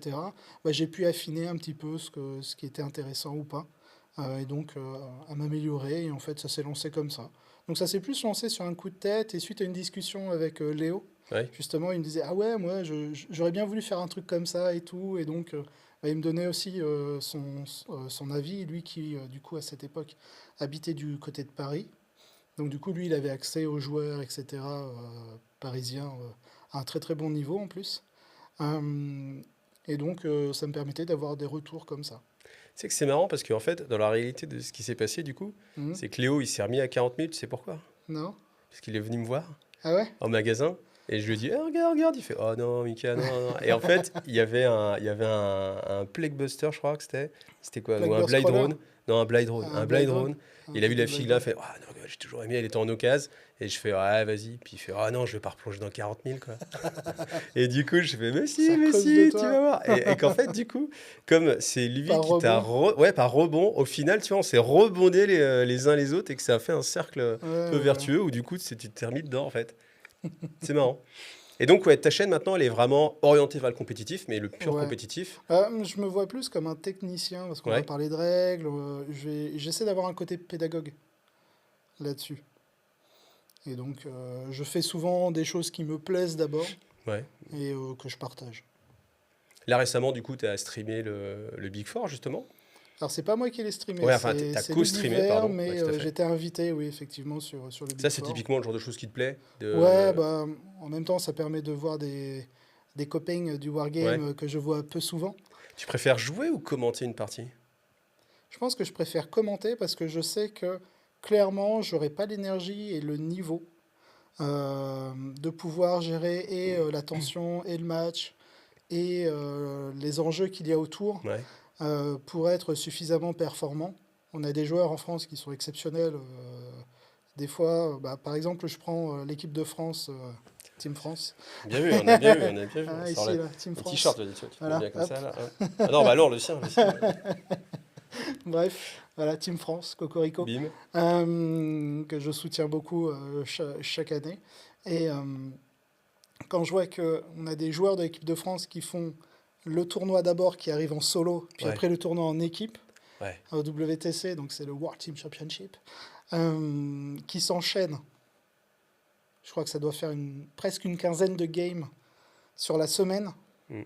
bah, j'ai pu affiner un petit peu ce qui était intéressant ou pas. Et donc, à m'améliorer. Et en fait, ça s'est lancé comme ça. Donc, ça s'est plus lancé sur un coup de tête. Et suite à une discussion avec Léo,
Ouais.
justement, il me disait, ah ouais, moi, j'aurais bien voulu faire un truc comme ça et tout. Et donc, bah, il me donnait aussi son avis, lui qui, du coup, à cette époque, habitait du côté de Paris. Donc du coup, lui, il avait accès aux joueurs, etc., parisiens, à un très très bon niveau en plus. Euh, et donc, ça me permettait d'avoir des retours comme ça.
Tu sais que c'est marrant parce qu'en fait, dans la réalité de ce qui s'est passé, du coup,
Mhm.
c'est que Léo, il s'est remis à 40 minutes, tu sais pourquoi?
Non?
Parce qu'il est venu me voir
Ah ouais?
en magasin et je lui ai dit, ah, regarde, regarde. Il fait, oh non, Mika, non, non. Et en fait, il y avait un Plaguebuster, je crois que c'était. C'était quoi? Ou un
Blackbird
Blade
Scroller?
Drone? Non, un Blade Drone.
Un
Un Blade
Blade Drone?
Drone.
Un
Il a vu
truc de
la
Blade
fille là, il
Drone?
fait, ah non, j'ai toujours aimé, elle était en occasion. Et je fais, ouais, vas-y. Puis il fait, ah non, je vais pas replonger dans 40 000, quoi. Et du coup, je fais,
C'est à
mais
cause de
si, tu vas
toi?
voir. Et qu'en fait, du coup, comme c'est lui
Par
qui t'a.
rebond?
Ouais, par rebond, au final, tu vois, on s'est rebondé les uns les autres et que ça a fait un cercle un
Ouais,
peu
voilà.
vertueux où du coup, tu t'es remis dedans, en fait. C'est marrant. Et donc, ouais, ta chaîne maintenant, elle est vraiment orientée vers le compétitif, mais le pur
Ouais.
compétitif.
Je me vois plus comme un technicien, parce qu'on va
Ouais.
parler de règles. J'essaie d'avoir un côté pédagogue là-dessus. Et donc, je fais souvent des choses qui me plaisent d'abord
Ouais.
et que je partage.
Là, récemment, du coup, tu as streamé le Big Four, justement.
Alors, c'est pas moi qui l'ai streamé,
Ouais, enfin,
c'est
t'as
c'est
co-streamé,
l'univers,
pardon. Ouais,
mais
tout à fait.
j'étais invité, oui, effectivement, sur le
Ça,
Big
c'est
Four.
typiquement le genre de choses qui te plaît.
Ouais, bah, en même temps, ça permet de voir des copains du
Ouais.
Wargame que je vois peu souvent.
Tu préfères jouer ou commenter une partie?
Je pense que je préfère commenter parce que je sais que clairement, j'aurai pas l'énergie et le niveau de pouvoir gérer et la tension et le match et les enjeux qu'il y a autour
Ouais.
pour être suffisamment performant. On a des joueurs en France qui sont exceptionnels. Des fois, bah, par exemple, je prends l'équipe de France, Team France.
Bien vu, on a bien vu, on a bien vu. On
Ah,
sort
ici, là, Team
le t-shirt,
France.
vas-y, tu vois, tu te mets
Voilà,
bien comme
hop.
ça, là. Hein. Ah non, bah non, le sien, le sien.
Bref, voilà, Team France, Cocorico,
Bim.
que je soutiens beaucoup chaque année. Et quand je vois qu'on a des joueurs de l'équipe de France qui font le tournoi d'abord, qui arrive en solo, puis
Ouais,
après le tournoi en équipe,
ouais.
au WTC, donc c'est le World Team Championship, qui s'enchaînent. Je crois que ça doit faire presque une quinzaine de games sur la semaine.
Mm.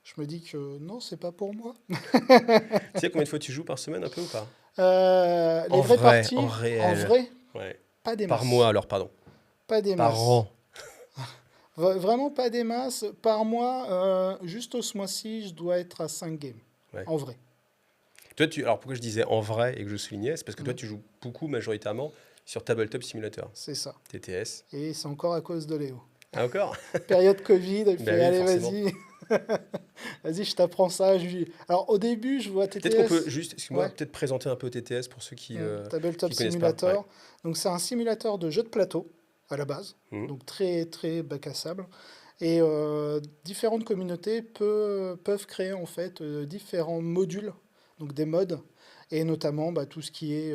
Je me dis que non, c'est pas pour moi.
Tu sais combien de fois tu joues par semaine, un peu ou pas?
Les
En
vraies
vrai, en
parties, en
réel.
vrai,
Ouais.
pas des
Par mois,
masses.
alors, pardon.
Pas des
Par
masses.
an.
Vraiment pas des masses. Par mois, juste ce mois-ci, je dois être à 5 games.
Ouais.
En vrai.
Toi, alors pourquoi je disais en vrai et que je soulignais, c'est parce que toi,
Mhm.
tu joues beaucoup majoritairement sur Tabletop Simulator,
C'est ça.
TTS.
Et c'est encore à cause de Léo.
Ah, encore?
Période Covid, il
Bah
fait
oui,
allez,
forcément.
vas-y. Vas-y, je t'apprends ça. Alors au début, je vois
Peut-être qu'on peut
TTS.
juste, excuse-moi,
Ouais.
peut-être présenter un peu TTS pour ceux
Tabletop
qui connaissent pas. Ouais.
Simulator. Donc c'est un simulateur de jeu de plateau à la base.
Mhm.
Donc très très bac à sable. Et différentes communautés peuvent créer en fait différents modules, donc des modes, et notamment bah, tout ce qui est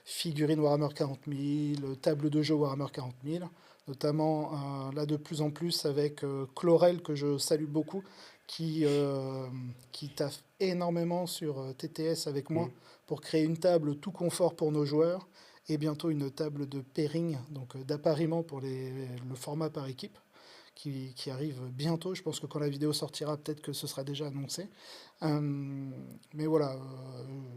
figurines Warhammer 40 000, table de jeu Warhammer 40 000, notamment là de plus en plus avec Chlorel que je salue beaucoup, qui taffe énormément sur TTS avec moi
Mhm.
pour créer une table tout confort pour nos joueurs et bientôt une table de pairing, donc d'appariement pour le format par équipe qui arrive bientôt. Je pense que quand la vidéo sortira, peut-être que ce sera déjà annoncé. Mais voilà,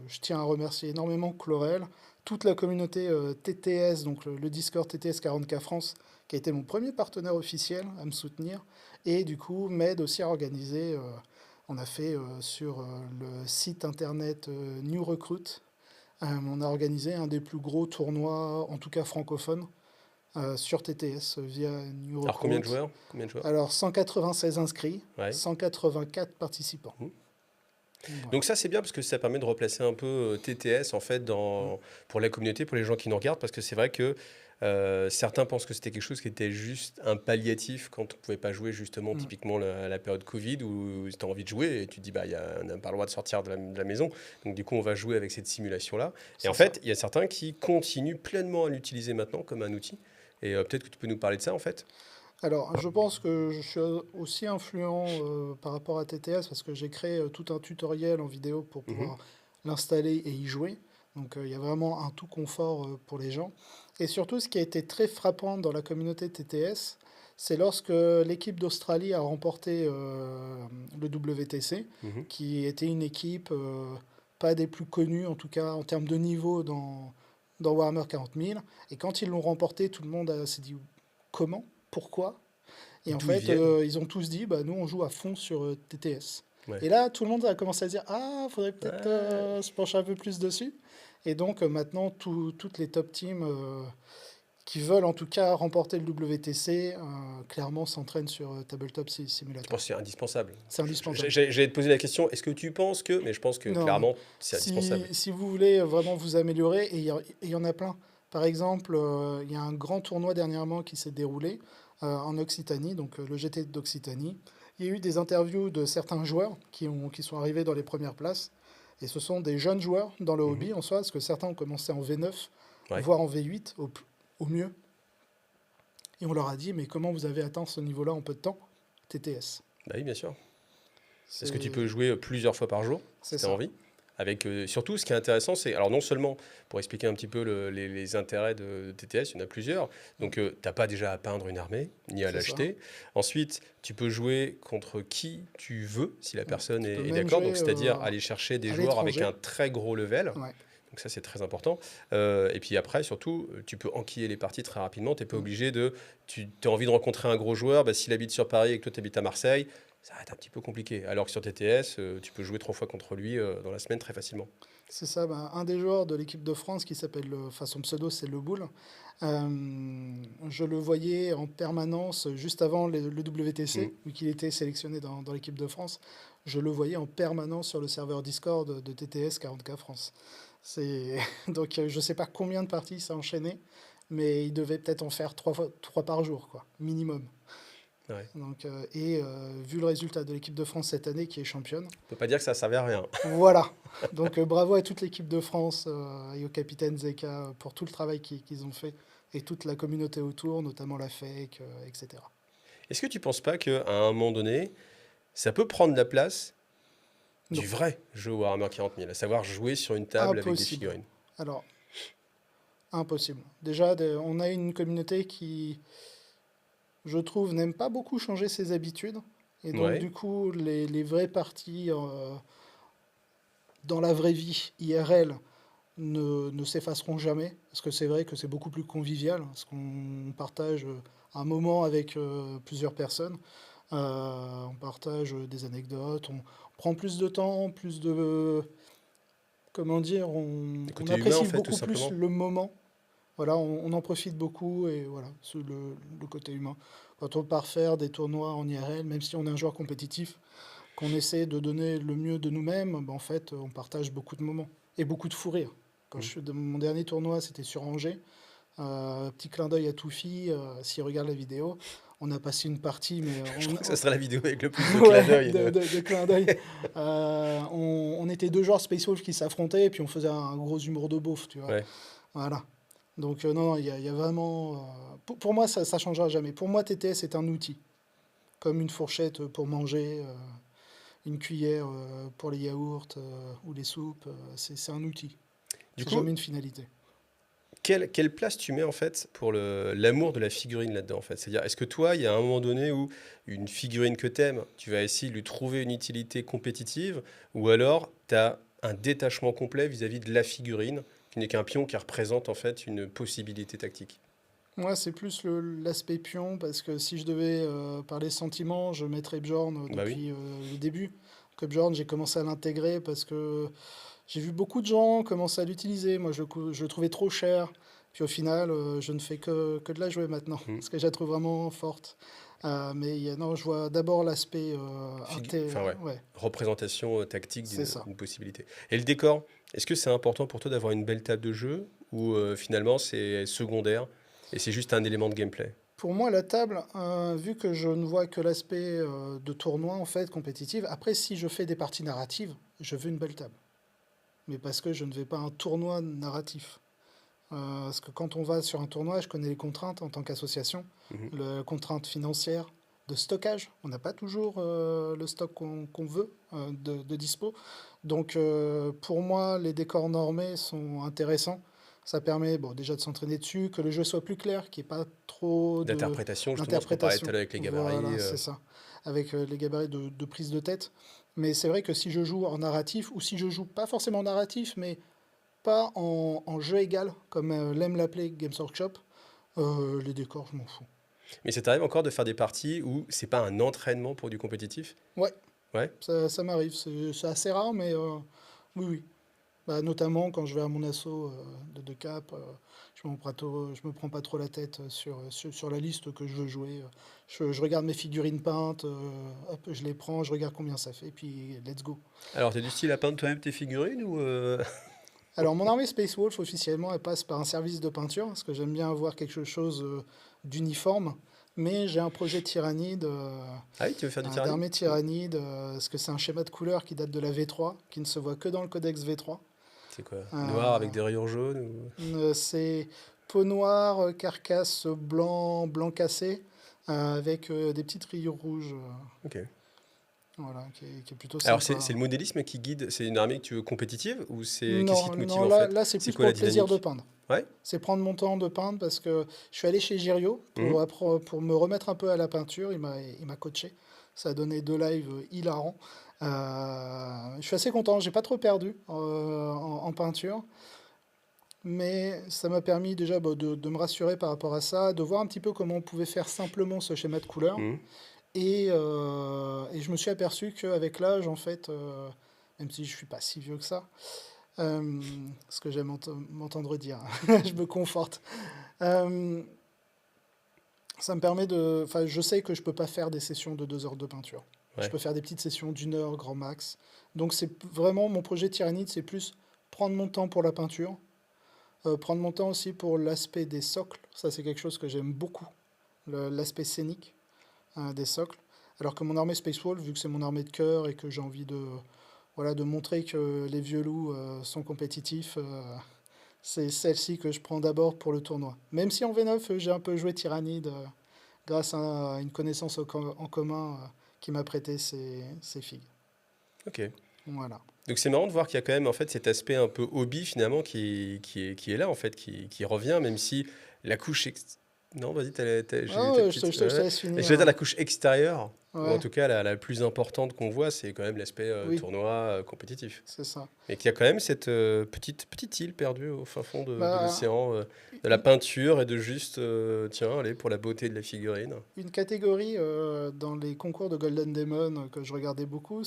je tiens à remercier énormément Chlorel, toute la communauté TTS, donc le Discord TTS 40K France, qui a été mon premier partenaire officiel à me soutenir, et du coup m'aide aussi à organiser. On a fait sur le site internet New Recruit, on a organisé un des plus gros tournois, en tout cas francophones, sur TTS via New
Alors combien de
Recruit.
joueurs? Combien de joueurs?
Alors 196 inscrits,
Ouais.
184 participants.
Mhm.
Voilà.
Donc ça c'est bien parce que ça permet de replacer un peu TTS en fait pour la communauté, pour les gens qui nous regardent, parce que c'est vrai que certains pensent que c'était quelque chose qui était juste un palliatif quand on pouvait pas jouer justement
Mm.
typiquement la période Covid où tu as envie de jouer et tu te dis bah on n'a pas le droit de sortir de la maison, donc du coup on va jouer avec cette simulation là. Et
C'est
en
ça.
fait il y a certains qui continuent pleinement à l'utiliser maintenant comme un outil. Et peut-être que tu peux nous parler de ça en fait.
Alors, je pense que je suis aussi influent par rapport à TTS parce que j'ai créé tout un tutoriel en vidéo pour
Mhm,
pouvoir l'installer et y jouer. Donc, il y a vraiment un tout confort pour les gens. Et surtout, ce qui a été très frappant dans la communauté TTS, c'est lorsque l'équipe d'Australie a remporté le WTC,
mhm.
qui était une équipe pas des plus connues, en tout cas en termes de niveau dans Warhammer 40 000. Et quand ils l'ont remporté, tout le monde s'est dit comment? Pourquoi? Et en
D'où ils
fait,
viennent.
ils ont tous dit, bah, nous, on joue à fond sur TTS.
Ouais.
Et là, tout le monde a commencé à se dire, ah, faudrait peut-être
Ouais.
se pencher un peu plus dessus. Et donc, maintenant, toutes les top teams qui veulent en tout cas remporter le WTC, clairement s'entraînent sur Tabletop
Je pense
Simulator.
que c'est indispensable.
C'est indispensable.
J'allais te poser la question, est-ce que tu penses que... Mais je pense que
Non,
clairement, c'est indispensable.
si vous voulez vraiment vous améliorer, et il y en a plein. Par exemple, il y a un grand tournoi dernièrement qui s'est déroulé en Occitanie, donc le GT d'Occitanie. Il y a eu des interviews de certains joueurs qui sont arrivés dans les premières places. Et ce sont des jeunes joueurs dans le
Mhm.
hobby en soi, parce que certains ont commencé en V9,
Ouais.
voire en V8 au mieux. Et on leur a dit, mais comment vous avez atteint ce niveau-là en peu de temps? TTS.
Bah oui, bien sûr. Est-ce que tu
C'est
peux jouer plusieurs fois par jour, si
c'est
tu as
ça.
envie? Avec, surtout, ce qui est intéressant, c'est, alors non seulement pour expliquer un petit peu les intérêts de TTS, il y en a plusieurs. Donc, tu n'as pas déjà à peindre une armée, ni à
C'est ça.
l'acheter. Ensuite, tu peux jouer contre qui tu veux, si la personne
Tu peux
est
même
d'accord. Donc,
jouer
c'est-à-dire aller chercher des
à
joueurs avec un
l'étranger.
très gros level.
Ouais.
Donc ça, c'est très important. Et puis après, surtout, tu peux enquiller les parties très rapidement. Tu n'es pas
Mm.
obligé de... Tu as envie de rencontrer un gros joueur, bah, s'il habite sur Paris et que toi, tu habites à Marseille, ça va être un petit peu compliqué. Alors que sur TTS, tu peux jouer 3 fois contre lui dans la semaine très facilement.
C'est ça, ben, un des joueurs de l'équipe de France qui s'appelle, enfin son pseudo c'est Le Boule, je le voyais en permanence juste avant le
Mm.
WTC, vu qu'il était sélectionné dans l'équipe de France, je le voyais en permanence sur le serveur Discord de TTS 40K France. Donc je sais pas combien de parties ça a enchaîné, mais il devait peut-être en faire trois par jour, quoi, minimum.
Ouais.
Donc, vu le résultat de l'équipe de France cette année qui est championne,
On peut pas dire que ça servait à rien.
voilà. Donc bravo à toute l'équipe de France et au capitaine Zeka pour tout le travail qu'ils ont fait et toute la communauté autour, notamment la FEC, etc.
Est-ce que tu penses pas qu'à un moment donné, ça peut prendre la place du
Non,
vrai jeu Warhammer 40 000, à savoir jouer sur une table avec des
impossible.
figurines?
Alors, impossible. Déjà, on a une communauté qui, je trouve, n'aime pas beaucoup changer ses habitudes. Et donc,
Ouais.
du coup, les vraies parties dans la vraie vie, IRL, ne s'effaceront jamais, parce que c'est vrai que c'est beaucoup plus convivial, parce qu'on partage un moment avec plusieurs personnes, on partage des anecdotes, on prend plus de temps, plus de... Comment dire,
Le
on
côté humain, en
apprécie
fait, tout
beaucoup plus
simplement.
le moment, voilà, on en profite beaucoup, et voilà, c'est le côté humain. Quand on part faire des tournois en IRL, même si on est un joueur compétitif, qu'on essaie de donner le mieux de nous-mêmes, ben, en fait, on partage beaucoup de moments, et beaucoup de fou rire. Quand
Mm.
je suis de mon dernier tournoi, c'était sur Angers. Petit clin d'œil à Toufi, s'il regarde la vidéo. On a passé une partie, mais
Je crois que ça sera la vidéo avec le plus de clins
ouais,
d'œil.
de clin d'œil. On était deux joueurs Space Wolf qui s'affrontaient, et puis on faisait un gros humour de beauf, tu vois.
Ouais.
Voilà. Donc non, non, il y a vraiment... pour moi, ça ne changera jamais. Pour moi, TTS est un outil, comme une fourchette pour manger, une cuillère pour les yaourts ou les soupes. C'est un outil.
Du
C'est
coup,
jamais une finalité.
quelle place tu mets en fait pour l'amour de la figurine là-dedans en fait? C'est-à-dire, est-ce que toi, il y a un moment donné où une figurine que t'aimes, tu vas essayer de lui trouver une utilité compétitive, ou alors tu as un détachement complet vis-à-vis de la figurine, qui n'est qu'un pion qui représente en fait une possibilité tactique.
Moi, c'est plus l'aspect pion, parce que si je devais parler sentiments, je mettrais Bjorn
Bah oui.
depuis le début. Que Bjorn, j'ai commencé à l'intégrer parce que j'ai vu beaucoup de gens commencer à l'utiliser. Moi, je le trouvais trop cher. Puis au final, je ne fais que de la jouer maintenant,
Hmm.
parce que je la trouve vraiment forte. Mais non, je vois d'abord l'aspect
Enfin ouais,
ouais,
représentation tactique
c'est
d'une
ça.
d'une possibilité. Et le décor, est-ce que c'est important pour toi d'avoir une belle table de jeu ou finalement c'est secondaire et c'est juste un élément de gameplay?
Pour moi, la table, vu que je ne vois que l'aspect de tournoi en fait, compétitive, après, si je fais des parties narratives, je veux une belle table. Mais parce que je ne vais pas à un tournoi narratif. Parce que quand on va sur un tournoi, je connais les contraintes en tant qu'association,
Mhm.
les contraintes financières, de stockage. On n'a pas toujours le stock qu'on veut de dispo. Donc pour moi, les décors normés sont intéressants. Ça permet bon, déjà de s'entraîner dessus, que le jeu soit plus clair, qu'il n'y ait pas trop
D'interprétation, justement, ce qu'on parlait tout à
d'interprétation.
l'heure avec les gabarits.
Voilà, c'est ça. Avec les gabarits de prise de tête. Mais c'est vrai que si je joue en narratif, ou si je joue pas forcément en narratif, mais pas en jeu égal, comme l'aime l'appeler Games Workshop, les décors, je m'en fous.
Mais ça t'arrive encore de faire des parties où c'est pas un entraînement pour du compétitif?
Ouais,
Ouais,
ça m'arrive. C'est assez rare, mais oui, oui. Bah, notamment quand je vais à mon assaut de cap, je me prends pas trop la tête sur la liste que je veux jouer. Je regarde mes figurines peintes, hop, je les prends, je regarde combien ça fait, puis let's go.
alors t'es du style à peindre toi-même tes figurines ou
Alors, mon armée Space Wolf, officiellement, elle passe par un service de peinture, parce que j'aime bien avoir quelque chose d'uniforme. Mais j'ai un projet tyrannide,
Ah oui, tu veux faire du tyrannie?
d'armée tyrannide, parce que c'est un schéma de couleur qui date de la V3, qui ne se voit que dans le codex V3.
C'est quoi? Noir
Euh,
avec des rayures jaunes ou...
c'est peau noire, carcasse blanc, blanc cassé, avec des petites rayures rouges,
Ok.
voilà, qui est plutôt
Alors
sympa.
c'est le modélisme qui guide, c'est une armée que tu veux compétitive ou c'est qu'est-ce qui
Non,
te motive
non,
en
là,
fait?
là c'est
C'est
plus
quoi
pour
la
le plaisir de
dynamique?
peindre.
Ouais?
C'est prendre mon temps de peindre parce que je suis allé chez Girio
Mhm.
pour me remettre un peu à la peinture. Il m'a coaché. Ça a donné deux lives hilarants. Je suis assez content. J'ai pas trop perdu en peinture. Mais ça m'a permis déjà bah, de me rassurer par rapport à ça, de voir un petit peu comment on pouvait faire simplement ce schéma de couleur.
Mhm.
Et je me suis aperçu qu'avec l'âge, en fait, même si je suis pas si vieux que ça, ce que j'aime m'entendre dire, je me conforte. Euh, Ça me permet de. Enfin, je sais que je peux pas faire des sessions de 2 heures de peinture. Je
Ouais.
peux faire des petites sessions d'1 heure, grand max. Donc, c'est vraiment mon projet Tyrannide, c'est plus prendre mon temps pour la peinture, prendre mon temps aussi pour l'aspect des socles. Ça, c'est quelque chose que j'aime beaucoup, l'aspect scénique des socles. Alors que mon armée Space Wolf, vu que c'est mon armée de cœur et que j'ai envie de, voilà, de montrer que les vieux loups sont compétitifs, c'est celle-ci que je prends d'abord pour le tournoi. Même si en V9, j'ai un peu joué Tyrannide grâce à une connaissance en commun qui m'a prêté ses figues.
Ok.
Voilà.
Donc c'est marrant de voir qu'il y a quand même en fait cet aspect un peu hobby finalement qui est là en fait, qui revient, même si la couche non, vas-y, j'ai
Ah
ta
ouais,
petite.
je te
Ouais.
laisse
Et je
finir,
veux dire la
hein.
couche extérieure, ou en
Ouais,
tout cas la plus importante qu'on voit, c'est quand même l'aspect
oui,
tournoi compétitif.
c'est ça.
Et qu'il y a quand même cette petite île perdue au fin fond de
Bah,
l'océan, de la
une,
peinture et de juste, tiens, allez, pour la beauté de la figurine.
une catégorie dans les concours de Golden Demon que je regardais beaucoup,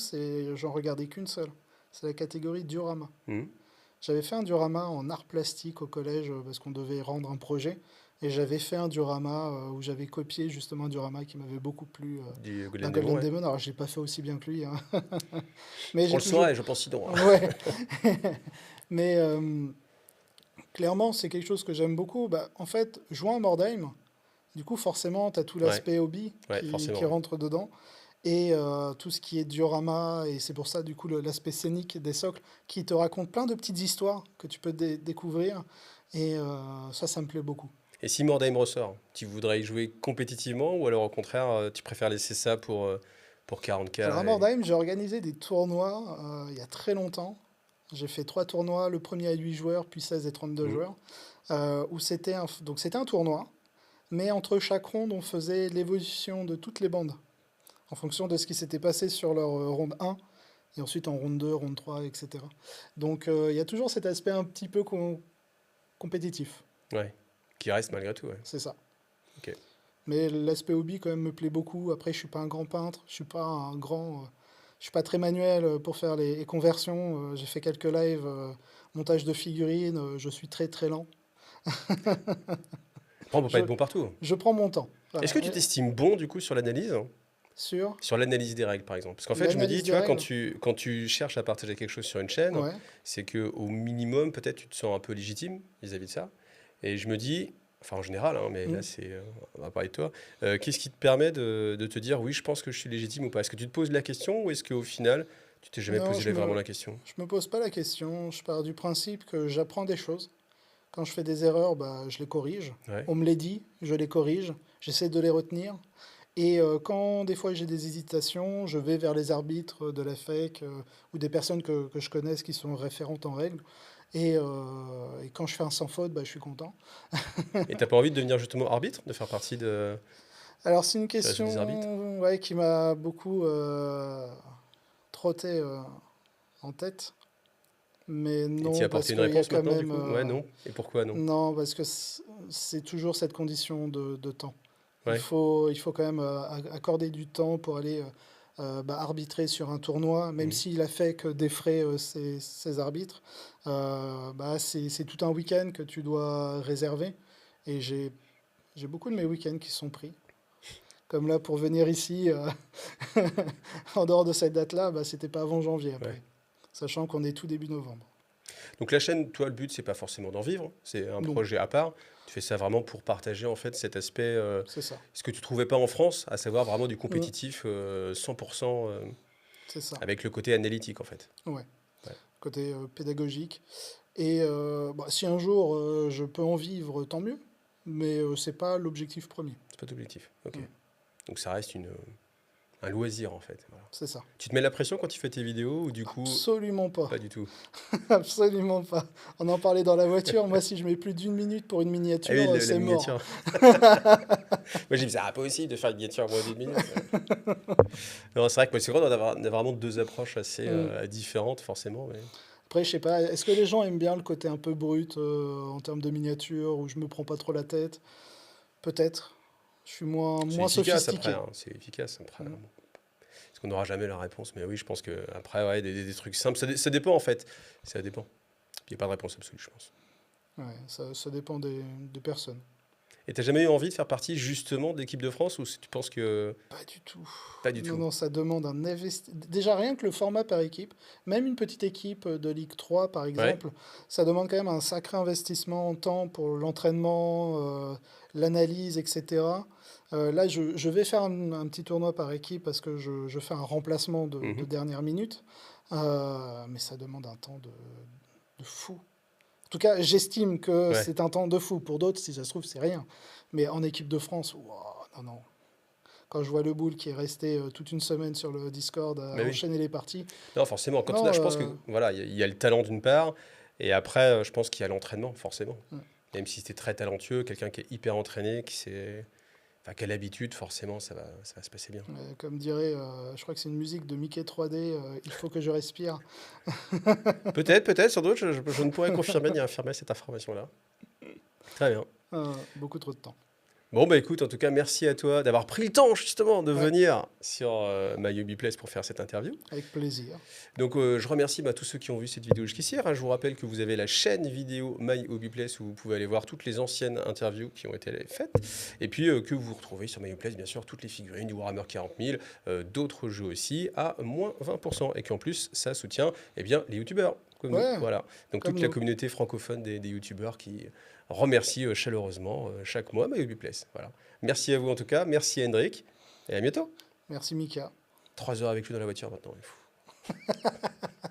j'en regardais qu'une seule. C'est la catégorie diorama.
Hmm.
J'avais fait un diorama en art plastique au collège parce qu'on devait rendre un projet. Et j'avais fait un diorama où j'avais copié justement un diorama qui m'avait beaucoup plu
Du
d'un
Golden Demon,
Golden
ouais.
Demon. Alors, j'ai pas fait aussi bien que lui, hein. Mais
On
j'ai
le
toujours.
saurait, je pense, Sidon.
Ouais. Mais clairement, c'est quelque chose que j'aime beaucoup. Bah, en fait, jouant à Mordheim, du coup, forcément, tu as tout
Ouais,
l'aspect hobby
ouais,
qui
forcément, ouais.
rentre dedans. Et tout ce qui est diorama, et c'est pour ça, du coup, l'aspect scénique des socles, qui te raconte plein de petites histoires que tu peux découvrir. Et ça me plaît beaucoup.
Et si Mordheim ressort, tu voudrais y jouer compétitivement ou alors au contraire, tu préfères laisser ça pour 40K
Alors à
et...
Mordheim, j'ai organisé des tournois il y a très longtemps. J'ai fait 3 tournois, le premier à 8 joueurs, puis 16 et 32
Hmm.
joueurs, où c'était un tournoi, mais entre chaque ronde, on faisait l'évolution de toutes les bandes, en fonction de ce qui s'était passé sur leur ronde 1. et ensuite en ronde 2, ronde 3, etc. Donc il y a toujours cet aspect un petit peu compétitif,
Ouais. Qui reste malgré tout, ouais.
c'est ça.
Ok.
Mais l'aspect hobby quand même me plaît beaucoup. Après, je suis pas un grand peintre, je suis pas un grand, je suis pas très manuel pour faire les conversions. J'ai fait quelques lives, montage de figurines. Je suis très très lent.
Après, on peut pas
Je,
être bon partout.
je prends mon temps.
Est-ce
Voilà.
que tu t'estimes bon, du coup, sur l'analyse?
Sur
Sur l'analyse des règles, par exemple. Parce qu'en fait, je me dis,
l'analyse
tu
des
vois,
règles,
quand tu cherches à partager quelque chose sur une chaîne,
ouais.
c'est que au minimum, peut-être, tu te sens un peu légitime vis-à-vis de ça. Et je me dis, enfin en général, hein, mais là,
Hmm.
on va parler de toi, qu'est-ce qui te permet de te dire, oui, je pense que je suis légitime ou pas? Est-ce que tu te poses la question ou est-ce qu'au final, tu t'es jamais
Non,
posé vraiment la question?
je me pose pas la question. Je pars du principe que j'apprends des choses. Quand je fais des erreurs, bah, je les corrige.
Ouais.
On me les dit, je les corrige. J'essaie de les retenir. Et quand des fois j'ai des hésitations, je vais vers les arbitres de la FEC ou des personnes que je connaisse qui sont référentes en règle. Et quand je fais un sans faute, bah, je suis content.
Et t'as pas envie de devenir justement arbitre, de faire partie de,
Alors c'est une
du réseau des arbitres?
question ouais, qui m'a beaucoup trotté en tête. Mais
Et t'y as
non,
apporté
parce
une
qu'il y a
réponse
quand
maintenant, du
même...
coup? Ouais, non. Et pourquoi non?
non, parce que c'est toujours cette condition de temps.
Ouais.
Il faut quand même accorder du temps pour aller bah, arbitrer sur un tournoi, même
Mhm.
s'il a fait que défraie ses arbitres. Bah, c'est tout un week-end que tu dois réserver. Et j'ai beaucoup de mes week-ends qui sont pris. Comme là, pour venir ici, en dehors de cette date-là, bah, c'était pas avant janvier
Ouais.
après. Sachant qu'on est tout début novembre.
Donc la chaîne, toi, le but, c'est pas forcément d'en vivre, c'est un
Non,
projet à part. Tu fais ça vraiment pour partager en fait cet aspect,
c'est ça.
ce que tu trouvais pas en France, à savoir vraiment du
Mm,
compétitif 100%
c'est ça.
avec le côté analytique en fait.
Ouais.
Ouais,
Côté pédagogique. Et bah, si un jour je peux en vivre, tant mieux. Mais c'est pas l'objectif premier.
c'est pas ton objectif. Ok.
Mm,
Donc ça reste un loisir en fait. Voilà.
c'est ça.
Tu te mets la pression quand tu fais tes vidéos ou du coup
Absolument pas.
pas du tout?
Absolument pas. On en parlait dans la voiture. Moi, si je mets plus d'une minute pour une
Ah oui,
miniature,
la
c'est mort.
miniature. Moi j'ai dit, c'est impossible de faire une miniature en moins d'une minute. Non, c'est vrai que moi, c'est vrai, on a vraiment deux approches assez
Mm.
différentes forcément. Mais...
Après, je sais pas, est-ce que les gens aiment bien le côté un peu brut en termes de miniature, où je me prends pas trop la tête? Peut-être. Je suis
C'est
moins
efficace après,
sophistiqué.
hein, c'est efficace après.
Mm.
Parce qu'on n'aura jamais la réponse. Mais oui, je pense que après, ouais, des trucs simples, ça dépend en fait. Ça dépend. Il n'y a pas de réponse absolue, je pense.
Ouais, ça dépend des personnes.
Et t'as jamais eu envie de faire partie justement de l'équipe de France ou tu penses que
Pas du tout.
pas du
Non,
tout?
non, ça demande un investissement. Déjà, rien que le format par équipe, même une petite équipe de Ligue 3, par
Ouais.
exemple, ça demande quand même un sacré investissement en temps pour l'entraînement, l'analyse, etc. Là, je vais faire un petit tournoi par équipe parce que je fais un remplacement de
Mhm.
dernière minute. Mais ça demande un temps de fou. En tout cas, j'estime que
Ouais.
c'est un temps de fou. Pour d'autres, si ça se trouve, c'est rien. Mais en équipe de France, wow, non, non. Quand je vois le boule qui est resté toute une semaine sur le Discord à
Mais oui.
enchaîner les parties,
Non, forcément. Quand on a,
non,
je pense que voilà, il y a le talent d'une part, et après, je pense qu'il y a l'entraînement, forcément.
mm,
Même si c'était très talentueux, quelqu'un qui est hyper entraîné, enfin, qui a l'habitude, forcément, ça va se passer bien.
comme dirait, je crois que c'est une musique de Mickey 3D, il faut que je respire.
Peut-être, peut-être, sans doute, je ne pourrais confirmer ni infirmer cette information-là. Très bien.
Beaucoup trop de temps.
Bon, bah écoute, en tout cas, merci à toi d'avoir pris le temps justement de
Ouais,
venir sur My Hobby Place pour faire cette interview.
avec plaisir.
Donc, je remercie tous ceux qui ont vu cette vidéo jusqu'ici. Je vous rappelle que vous avez la chaîne vidéo My Hobby Place où vous pouvez aller voir toutes les anciennes interviews qui ont été faites. Et puis, que vous retrouvez sur My Hobby Place, bien sûr, toutes les figurines du Warhammer 40 000, d'autres jeux aussi à moins 20%. Et qu'en plus, ça soutient eh bien, les youtubeurs comme nous.
Ouais,
Voilà. Donc,
comme
toute la
nous.
communauté francophone des youtubeurs qui remercie chaleureusement chaque mois My Hobby Place. Voilà. Merci à vous en tout cas. Merci à Hendrik. Et à bientôt.
Merci Mika.
3 heures avec lui dans la voiture maintenant. Il est fou.